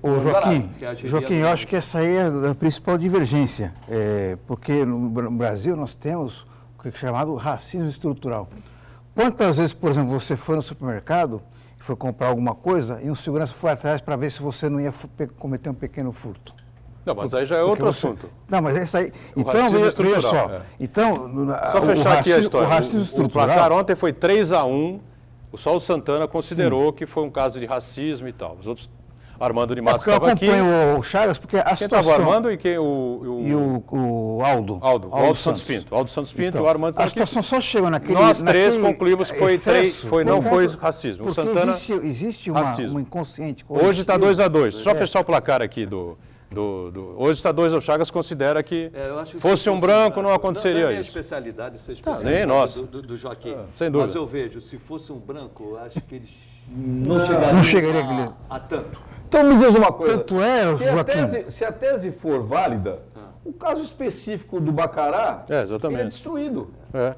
Ô, Joaquim, reagiria Joaquim, eu mesmo. acho que essa aí é a principal divergência, porque no Brasil nós temos o que é chamado racismo estrutural. Quantas vezes, por exemplo, você foi no supermercado e foi comprar alguma coisa e um segurança foi atrás para ver se você não ia cometer um pequeno furto? Não, mas aí já é outro Porque você- assunto. Não, mas essa aí... Então, racismo veja estrutural, só. é. Então, Só fechar aqui a história. O racismo O estrutural... placar ontem foi 3-1. O Saulo Santana considerou que foi um caso de racismo e tal. Os outros, Armando de Matos porque eu estava aqui. acompanho o Chagas, porque a Quem estava, situação... Armando e quem? E o Aldo. Aldo Santos Pinto. Aldo Santos Pinto, Então, o Armando a estava aqui. situação só chegou naquele... Nós três naquele concluímos que foi excesso não por foi conta- racismo. O Porque Santana, existe racismo. uma inconsciente... hoje está coletivo. 2-2. Deixa eu fechar o placar aqui hoje está 2. O Chagas considera que Eu acho que fosse se um branco não aconteceria não é minha isso. especialidade, essa nem especialidade nossa. do Joaquim. sem dúvida. Mas eu vejo, se fosse um branco, eu acho que eles não chegariam a tanto. Então me diz uma coisa. Tanto é, se a Joaquim. se a tese for válida, o caso específico do Bacará exatamente. ele é destruído. É.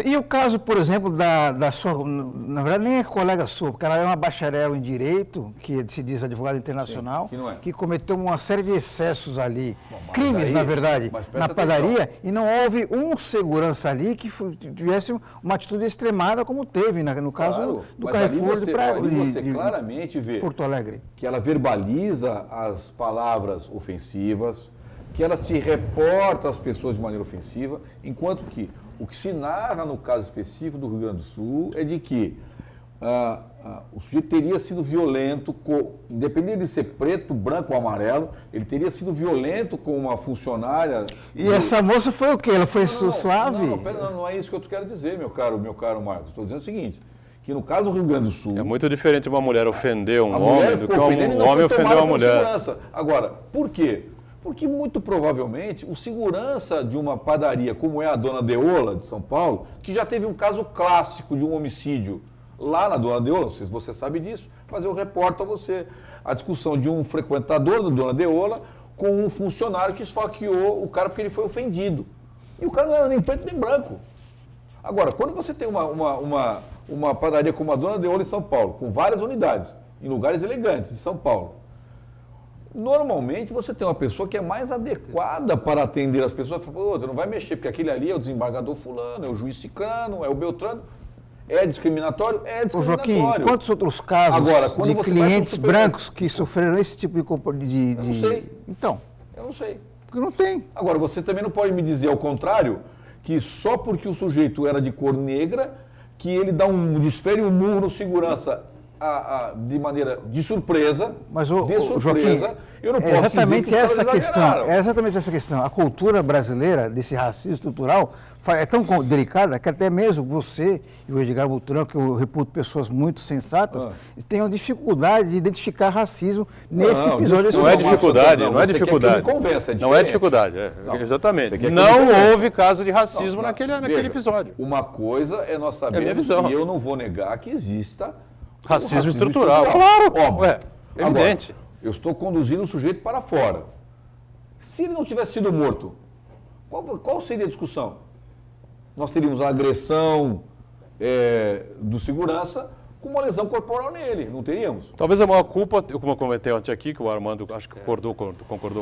E o caso, por exemplo, da sua... Na verdade, nem é colega sua, porque ela é uma bacharel em Direito, que se diz advogada internacional, Sim, que não é. que cometeu uma série de excessos ali, mas crimes, aí- na verdade, mas presta na padaria, atenção. e não houve um segurança ali que tivesse uma atitude extremada como teve no caso Claro, do mas ali Carrefour você, ali você claramente vê Porto Alegre. que ela verbaliza as palavras ofensivas, que ela se reporta às pessoas de maneira ofensiva, enquanto que o que se narra no caso específico do Rio Grande do Sul é de que o sujeito teria sido violento, independente de ser preto, branco ou amarelo, ele teria sido violento com uma funcionária. E essa moça foi o quê? Ela foi suave? Não é isso que eu quero dizer, meu caro Marcos. Estou dizendo o seguinte, que no caso do Rio Grande do Sul... É muito diferente uma mulher ofender um A mulher homem do que ficou ofendendo e um não homem foi ofender tomada uma pela mulher. segurança. Agora, por quê? Porque muito provavelmente o segurança de uma padaria como é a Dona Deola de São Paulo, que já teve um caso clássico de um homicídio lá na Dona Deola, não sei se você sabe disso, mas eu reporto a você a discussão de um frequentador da Dona Deola com um funcionário que esfaqueou o cara porque ele foi ofendido. E o cara não era nem preto nem branco. Agora, quando você tem uma padaria como a Dona Deola em São Paulo, com várias unidades, em lugares elegantes de São Paulo, normalmente você tem uma pessoa que é mais adequada para atender as pessoas. Fala, pô, você não vai mexer, porque aquele ali é o desembargador fulano, é o juiz cicrano, é o beltrano. É discriminatório? É Ô, discriminatório. Joaquim, quantos outros casos Agora, quando de você vai clientes pro supermercado- brancos que sofreram esse tipo de... Eu não sei. Então, Eu não sei. porque não tem. Agora, você também não pode me dizer ao contrário, que só porque o sujeito era de cor negra, que ele desfere um murro no segurança de maneira de surpresa, Mas Joaquim, eu não posso exatamente dizer que os essa caras questão. exageraram. É exatamente essa questão. A cultura brasileira desse racismo estrutural é tão delicada que até mesmo você e o Edgar Butrão, que eu reputo pessoas muito sensatas, tenham dificuldade de identificar racismo nesse episódio. Não é dificuldade, não é você dificuldade. quer que me convença, é não é diferente. dificuldade, Não. exatamente. Você quer que Não me convença. houve caso de racismo Não, naquele veja, episódio. Uma coisa é nós minha sabermos, visão. e eu não vou negar que exista o Racismo estrutural. Claro, óbvio. ué, evidente. Agora, eu estou conduzindo o sujeito para fora. Se ele não tivesse sido morto, qual seria a discussão? Nós teríamos a agressão do segurança com uma lesão corporal nele, não teríamos? Talvez a maior culpa, como eu comentei ontem aqui, que o Armando acho que concordou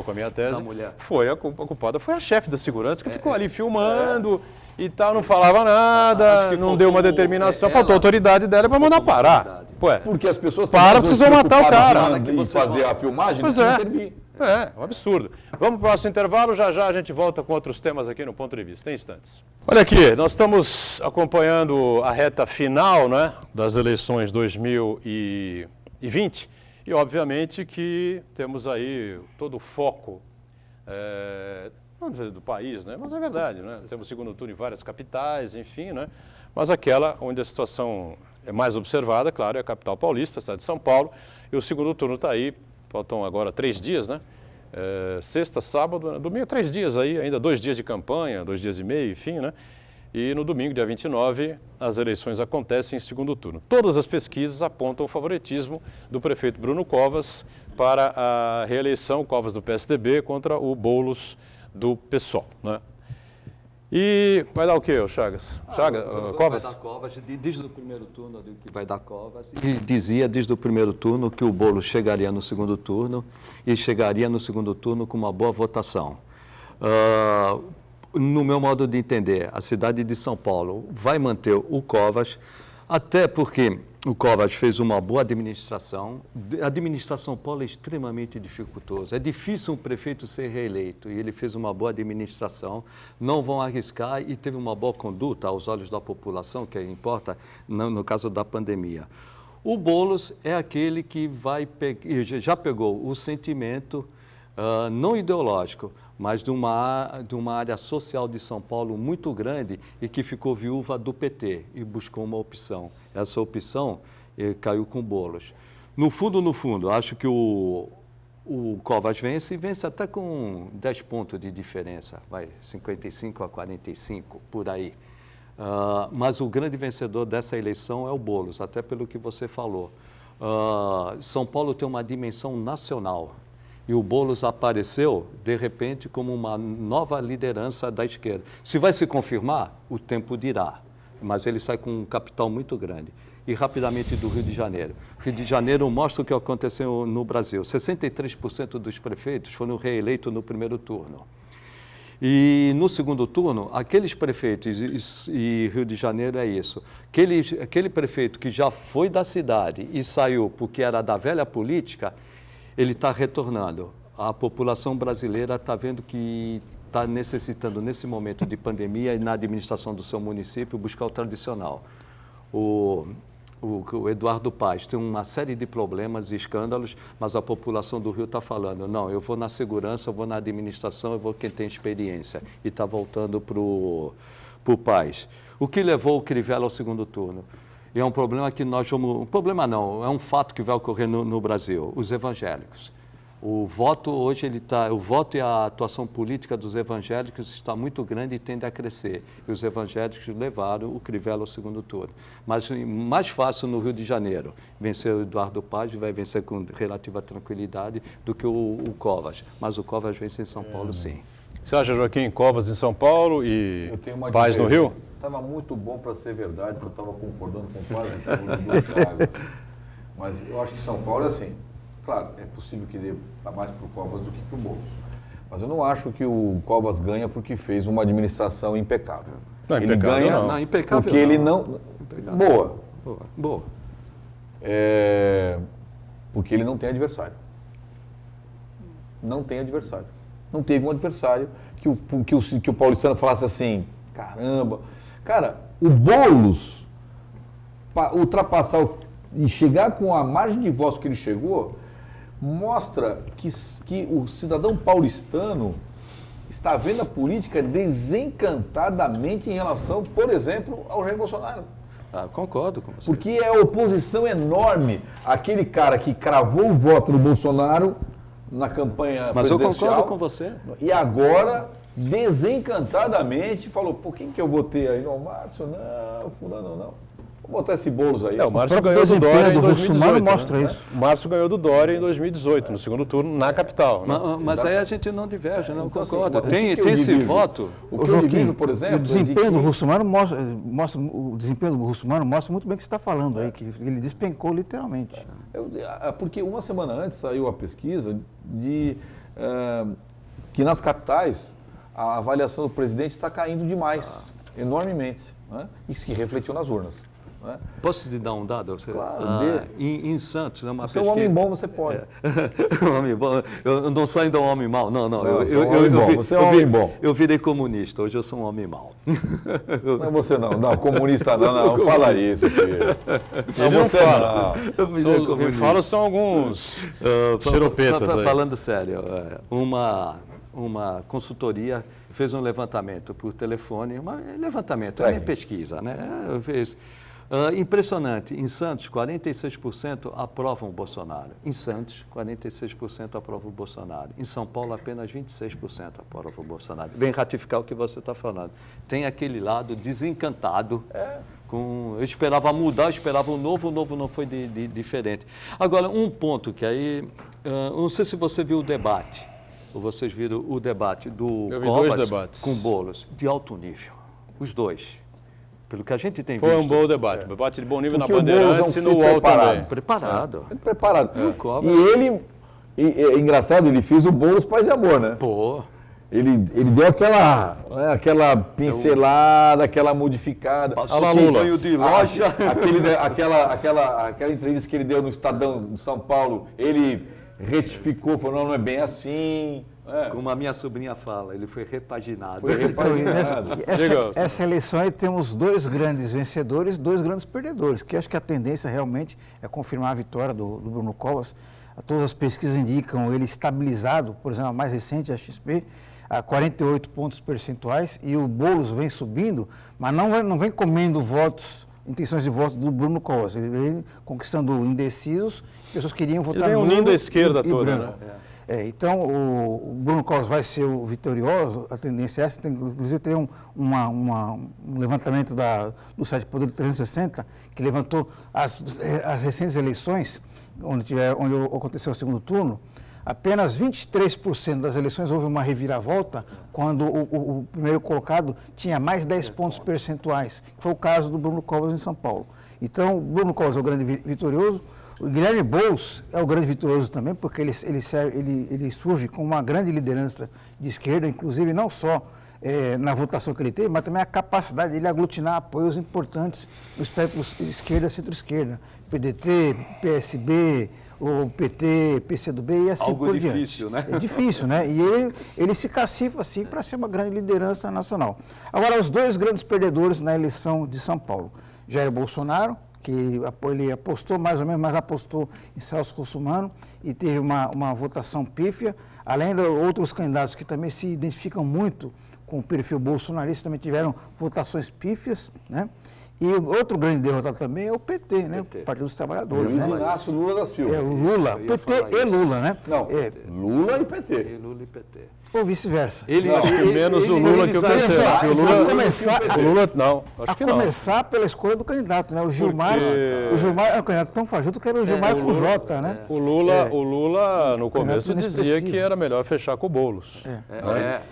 com a minha tese, Da mulher. foi a culpada foi a chefe da segurança que ficou ali filmando e tal, não falava nada, Acho que não deu uma faltou, determinação, ela- faltou a autoridade dela para mandar parar. Ué, Porque as pessoas Para, estão precisam matar o cara. preocupadas em fazer a filmagem, Pois precisam é. intervir. É um absurdo. Vamos para o próximo intervalo, já já a gente volta com outros temas aqui no Ponto de Vista, em instantes. Olha aqui, nós estamos acompanhando a reta final, né, das eleições 2020 e obviamente que temos aí todo o foco não dizer do país, né, mas é verdade, né? Temos segundo turno em várias capitais, enfim, né, mas aquela onde a situação é mais observada, claro, é a capital paulista, a cidade de São Paulo, e o segundo turno está aí. Faltam agora 3 dias, né? Sexta, sábado, domingo, 3 dias aí, ainda 2 dias de campanha, 2 dias e meio, enfim, né? E no domingo, dia 29, as eleições acontecem em segundo turno. Todas as pesquisas apontam o favoritismo do prefeito Bruno Covas para a reeleição, Covas do PSDB contra o Boulos do PSOL, né? E vai dar o quê, Chagas? Covas? Vai dar Covas, desde o primeiro turno eu digo que vai dar Covas. E dizia desde o primeiro turno que o Boulos chegaria no segundo turno e chegaria no segundo turno com uma boa votação. No meu modo de entender, a cidade de São Paulo vai manter o Covas, até porque o Covas fez uma boa administração. Administrar São Paulo é extremamente dificultoso. É difícil um prefeito ser reeleito e ele fez uma boa administração. Não vão arriscar e teve uma boa conduta aos olhos da população, que importa no caso da pandemia. O Boulos é aquele que já pegou o sentimento não ideológico, mas de uma área social de São Paulo muito grande e que ficou viúva do PT e buscou uma opção. Essa opção caiu com Boulos. No fundo, acho que o Covas vence até com 10 pontos de diferença, 55 a 45, por aí. Mas o grande vencedor dessa eleição é o Boulos, até pelo que você falou. São Paulo tem uma dimensão nacional. E o Boulos apareceu, de repente, como uma nova liderança da esquerda. Se vai se confirmar, o tempo dirá. Mas ele sai com um capital muito grande. E rapidamente do Rio de Janeiro. Rio de Janeiro mostra o que aconteceu no Brasil. 63% dos prefeitos foram reeleitos no primeiro turno. E no segundo turno, aqueles prefeitos, e Rio de Janeiro é isso, aquele prefeito que já foi da cidade e saiu porque era da velha política, ele está retornando. A população brasileira está vendo que está necessitando, nesse momento de pandemia e na administração do seu município, buscar o tradicional. O Eduardo Paes tem uma série de problemas e escândalos, mas a população do Rio está falando, não, eu vou na segurança, eu vou na administração, eu vou quem tem experiência. E está voltando para o Paes. O que levou o Crivella ao segundo turno? E é um problema que nós vamos... Um problema não, é um fato que vai ocorrer no Brasil. Os evangélicos. O voto hoje, o voto e a atuação política dos evangélicos está muito grande e tende a crescer. E os evangélicos levaram o Crivella ao segundo turno. Mas mais fácil no Rio de Janeiro vencer o Eduardo Paes, vai vencer com relativa tranquilidade, do que o Covas. Mas o Covas vence em São Paulo, sim. Você acha, Joaquim, Covas em São Paulo e Paes no Rio? Estava muito bom para ser verdade, que eu estava concordando com quase tudo do Chagas. Mas eu acho que São Paulo é assim. Claro, é possível que dê mais para o Covas do que para o Boulos. Mas eu não acho que o Covas ganha porque fez uma administração impecável. Não, ele ganha não. Impecável porque ele não... Impecável. Boa. Porque ele não tem adversário. Não tem adversário. Não teve um adversário que o paulistano falasse assim, caramba... Cara, o Boulos ultrapassar e chegar com a margem de votos que ele chegou, mostra que o cidadão paulistano está vendo a política desencantadamente em relação, por exemplo, ao Jair Bolsonaro. Concordo com você. Porque é a oposição enorme àquele cara que cravou o voto no Bolsonaro na campanha Mas eu presidencial. concordo com você. E agora, desencantadamente, falou, por quem que eu votei aí? Não, Márcio, não, fulano não. Vou botar esse Boulos aí. O Márcio próprio ganhou do Dória em desempenho do Russomano 2018. mostra né? isso. O Márcio ganhou do Dória em 2018, no segundo turno, na capital. Né? Mas aí a gente não diverge, não, Então, assim, concordo. o que Tem eu esse divido? voto. O que eu Joaquim, divido, por exemplo, o desempenho é de do que- Russomano mostra o desempenho do Russomano mostra muito bem o que você está falando aí, que ele despencou literalmente. Porque uma semana antes saiu a pesquisa que nas capitais a avaliação do presidente está caindo demais, enormemente, né? Isso que refletiu nas urnas. Né? Posso te dar um dado? Claro, em Santos, né, uma Você é um homem bom, você pode. Um homem bom. Eu não sou ainda um homem mau, não. Você é um homem bom, você é um homem bom. Eu virei comunista, hoje eu sou um homem mau. Não é você não, comunista não fala isso, filho. Não, Ele não você fala. Eu virei Quem comunista. fala são alguns xeropetas aí. Falando sério, uma consultoria fez um levantamento por telefone, levantamento, não é nem pesquisa, né? Fez. Impressionante, em Santos, 46% aprovam o Bolsonaro. Em Santos, 46% aprovam o Bolsonaro. Em São Paulo, apenas 26% aprovam o Bolsonaro. Vem ratificar o que você está falando. Tem aquele lado desencantado. Eu esperava mudar, eu esperava o novo não foi diferente. Agora, um ponto que aí, não sei se você viu o debate, ou vocês viram o debate do Eu vi dois Covas debates. com Boulos, de alto nível, os dois. Pelo que a gente tem Foi visto. um bom debate. Debate de bom nível Porque na o Boulos é um Bandeirantes e no sujeito UOL preparado. também. Preparado. Ele preparado. Covas. E ele, é engraçado, ele fez o Boulos Paz e Amor, né? Pô, Ele deu aquela pincelada, aquela modificada. passou Alá, um Lula. banho de loja. Aquela entrevista que ele deu no Estadão de São Paulo, ele retificou, falou, não é bem assim. Como a minha sobrinha fala, ele foi repaginado. Foi repaginado. Diga. Essa eleição aí temos dois grandes vencedores, dois grandes perdedores, que acho que a tendência realmente é confirmar a vitória do Bruno Covas. Todas as pesquisas indicam ele estabilizado, por exemplo, a mais recente, a XP, a 48 pontos percentuais, e o Boulos vem subindo, mas não vem comendo votos, intenções de voto do Bruno Covas. Ele vem conquistando indecisos, pessoas queriam votar Ele vem nulo unindo a esquerda e toda, branco. né? Então, o Bruno Covas vai ser o vitorioso, a tendência é essa. Inclusive, tem um levantamento do site Poder 360, que levantou as recentes eleições, onde aconteceu o segundo turno. Apenas 23% das eleições houve uma reviravolta, quando o primeiro colocado tinha mais 10 pontos percentuais, que foi o caso do Bruno Covas em São Paulo. Então, o Bruno Covas é o grande vitorioso. O Guilherme Boulos é o grande vitorioso também, porque ele surge com uma grande liderança de esquerda, inclusive não só na votação que ele teve, mas também a capacidade dele aglutinar apoios importantes no espectro esquerda, centro-esquerda. PDT, PSB, o PT, PCdoB e assim Algo por diante. difícil, né? É difícil, né? E ele se cacifa, assim, para ser uma grande liderança nacional. Agora, os dois grandes perdedores na eleição de São Paulo. Jair Bolsonaro, que ele apostou mais ou menos, mas apostou em Celso Russomano e teve uma votação pífia, além de outros candidatos que também se identificam muito com o perfil bolsonarista, também tiveram votações pífias, né? E outro grande derrotado também é o PT, né? O Partido dos Trabalhadores. Luiz Né? Inácio Lula da Silva. É, o Lula, Eu ia PT falar e isso. Lula, né? Não, Lula e PT. Lula e PT. Ou vice-versa. Menos o Lula que o PT. Porque o Lula, o Lula, não, A acho que não. começar pela escolha do candidato, né? O Gilmar é um candidato tão fajuto que era o Gilmar com J, né? O Lula, no começo, candidato dizia inexpressivo. que era melhor fechar com o Boulos. Olha,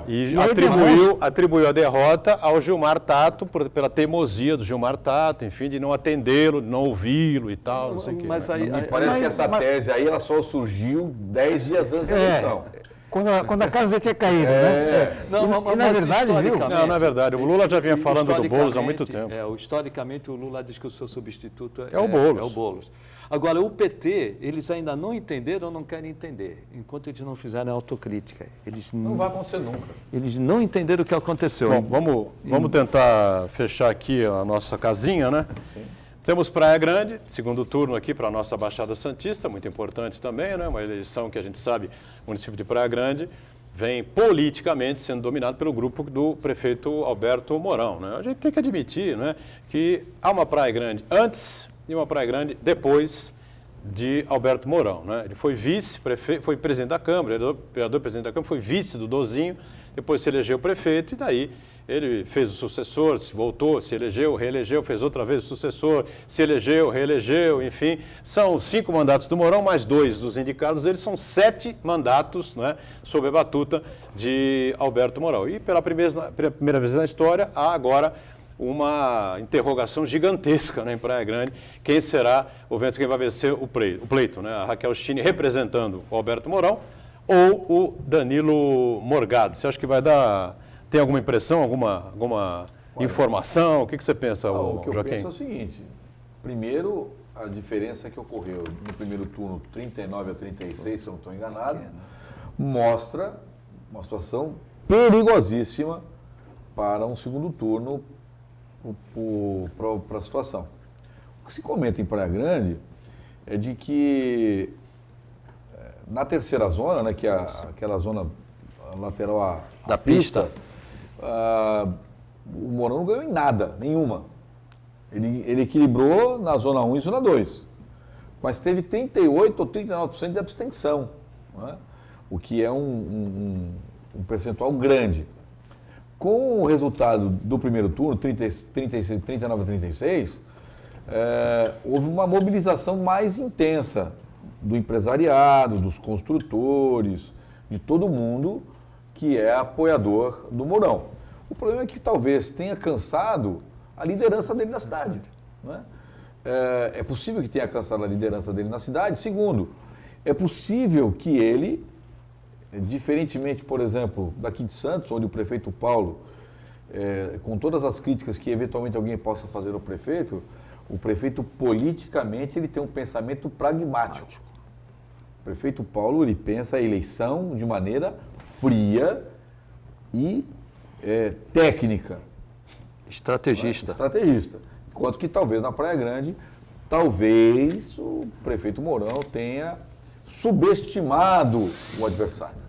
E E aí atribuiu a derrota ao Gilmar Tato, pela teimosia do Gilmar Tato, enfim, de não atendê-lo, de não ouvi-lo e tal, não sei o quê. Mas né? aí, me parece que essa tese aí ela só surgiu 10 dias antes da eleição. Quando a casa já tinha caído, né? Não, E na mas verdade, viu? historicamente- Não, na verdade, o Lula já vinha falando do Boulos há muito Historicamente, tempo. Historicamente, o Lula diz que o seu substituto É o Boulos. É o Boulos. Agora, o PT, eles ainda não entenderam ou não querem entender, enquanto eles não fizerem autocrítica. Eles Não vai acontecer nunca. Eles não entenderam o que aconteceu. Bom, vamos tentar fechar aqui a nossa casinha, né? Sim. Temos Praia Grande, segundo turno aqui para a nossa Baixada Santista, muito importante também, né? Uma eleição que a gente sabe, o município de Praia Grande vem politicamente sendo dominado pelo grupo do prefeito Alberto Mourão, né? A gente tem que admitir, né, que há uma Praia Grande antes e uma Praia Grande depois de Alberto Mourão, né? Ele foi vice-prefeito, foi presidente da Câmara, vereador presidente da Câmara, foi vice do Dozinho, depois se elegeu prefeito e daí ele fez o sucessor, se voltou, se elegeu, reelegeu, fez outra vez o sucessor, se elegeu, reelegeu, enfim. São 5 mandatos do Mourão, mais 2 dos indicados dele, são 7 mandatos, né, sob a batuta de Alberto Mourão. E pela primeira vez na história, há agora uma interrogação gigantesca, né, em Praia Grande. Quem será, quem vai vencer o pleito, né? A Raquel Chini representando o Alberto Mourão ou o Danilo Morgado. Você acha que vai dar... Tem alguma impressão, alguma informação? O que você pensa, o que eu Joaquim? penso é o seguinte. Primeiro, a diferença que ocorreu no primeiro turno, 39-36, se eu não estou enganado, mostra uma situação perigosíssima para um segundo turno para a situação. O que se comenta em Praia Grande é de que na terceira zona, né, que é aquela zona lateral da pista, o Mourão não ganhou em nada, nenhuma. Ele equilibrou na zona 1 e zona 2, mas teve 38% ou 39% de abstenção, né? O que é um percentual grande. Com o resultado do primeiro turno, 39-36, houve uma mobilização mais intensa do empresariado, dos construtores, de todo mundo que é apoiador do Mourão. O problema é que talvez tenha cansado a liderança dele na cidade, né? É possível que tenha cansado a liderança dele na cidade. Segundo, é possível que ele, diferentemente, por exemplo, daqui de Santos, onde o prefeito Paulo, com todas as críticas que eventualmente alguém possa fazer ao prefeito, o prefeito politicamente ele tem um pensamento pragmático. O prefeito Paulo ele pensa a eleição de maneira fria e técnica. Estrategista. Enquanto que talvez na Praia Grande, talvez o prefeito Mourão tenha subestimado o adversário.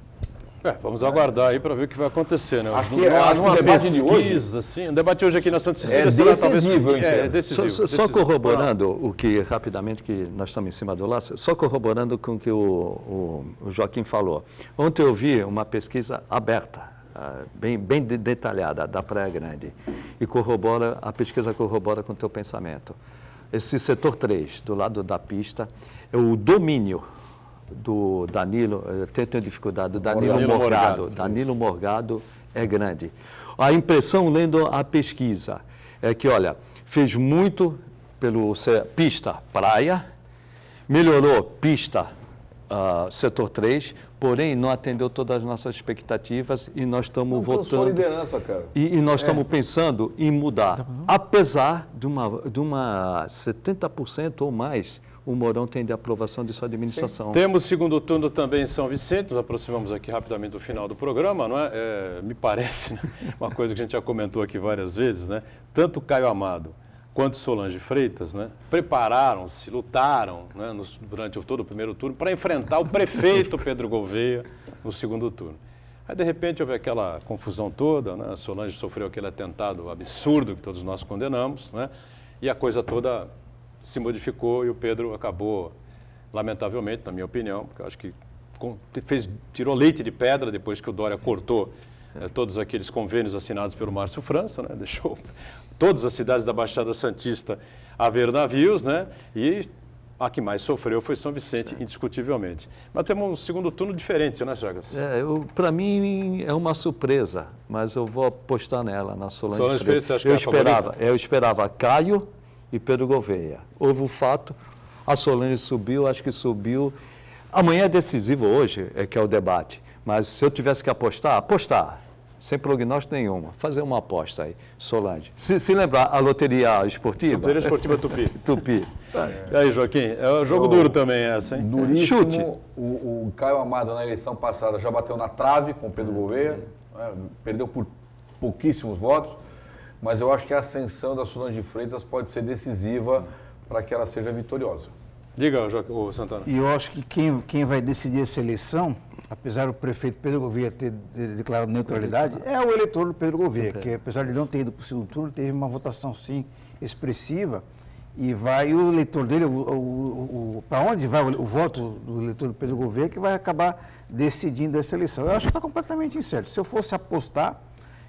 Vamos aguardar aí para ver o que vai acontecer, né? Acho que o debate de hoje, assim, o debate hoje aqui na Santa Cecília decisivo, decisivo. Só corroborando o que, rapidamente, que nós estamos em cima do laço, só corroborando com o que o Joaquim falou. Ontem eu vi uma pesquisa aberta, bem detalhada, da Praia Grande, e a pesquisa corrobora com o teu pensamento. Esse setor 3, do lado da pista, é o domínio do Danilo, eu tenho dificuldade, do Danilo Morgado é grande. A impressão, lendo a pesquisa, é que, olha, fez muito pelo pista praia, melhorou pista setor 3, porém não atendeu todas as nossas expectativas e nós estamos votando. Sua liderança, cara. E nós estamos pensando em mudar, apesar de uma 70% ou mais o Mourão tem de aprovação de sua administração. Sim. Temos segundo turno também em São Vicente, nos aproximamos aqui rapidamente do final do programa, não é? Me parece, né? Uma coisa que a gente já comentou aqui várias vezes, né? Tanto Caio Amado quanto Solange Freitas, né, prepararam-se, lutaram, né, durante todo o primeiro turno para enfrentar o prefeito Pedro Gouveia no segundo turno. Aí, de repente, houve aquela confusão toda, né? A Solange sofreu aquele atentado absurdo que todos nós condenamos, né? E a coisa toda se modificou e o Pedro acabou, lamentavelmente, na minha opinião, porque eu acho que tirou leite de pedra depois que o Dória cortou todos aqueles convênios assinados pelo Márcio França, né? Deixou todas as cidades da Baixada Santista a ver navios, né? E a que mais sofreu foi São Vicente, indiscutivelmente. Mas temos um segundo turno diferente, né, Chagas? Para mim é uma surpresa, mas eu vou apostar nela, na Solange Freitas. Você acha que eu esperava Caio e Pedro Gouveia. Houve o fato, a Solange subiu, acho que subiu. Amanhã é decisivo hoje, que é o debate, mas se eu tivesse que apostar, sem prognóstico nenhuma, fazer uma aposta aí, Solange. Se lembrar, a loteria esportiva? Loteria esportiva Tupi. Tupi. E aí, Joaquim, é um jogo duro também essa, hein? Duríssimo. Chute. O Caio Amado, na eleição passada, já bateu na trave com o Pedro Gouveia, né? Perdeu por pouquíssimos votos. mas eu acho que a ascensão da Solange Freitas pode ser decisiva para que ela seja vitoriosa. Diga, ô Santana. E eu acho que quem vai decidir essa eleição, apesar do prefeito Pedro Gouveia ter declarado neutralidade, é o eleitor do Pedro Gouveia, que apesar de não ter ido para o segundo turno, teve uma votação, sim, expressiva, e o eleitor dele, para onde vai o voto do eleitor do Pedro Gouveia, que vai acabar decidindo essa eleição. Eu acho que está completamente incerto. Se eu fosse apostar,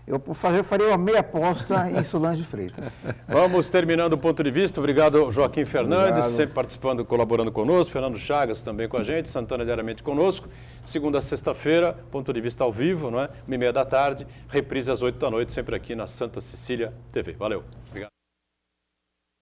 eu faria uma meia aposta em Solange Freitas. Vamos terminando o ponto de vista. Obrigado, Joaquim Fernandes, Obrigado. sempre participando, colaborando conosco. Fernando Chagas também com a gente. Santana diariamente conosco. Segunda a sexta-feira, ponto de vista ao vivo, não é? 1h30 da tarde. Reprise às 8 da noite, sempre aqui na Santa Cecília TV. Valeu. Obrigado.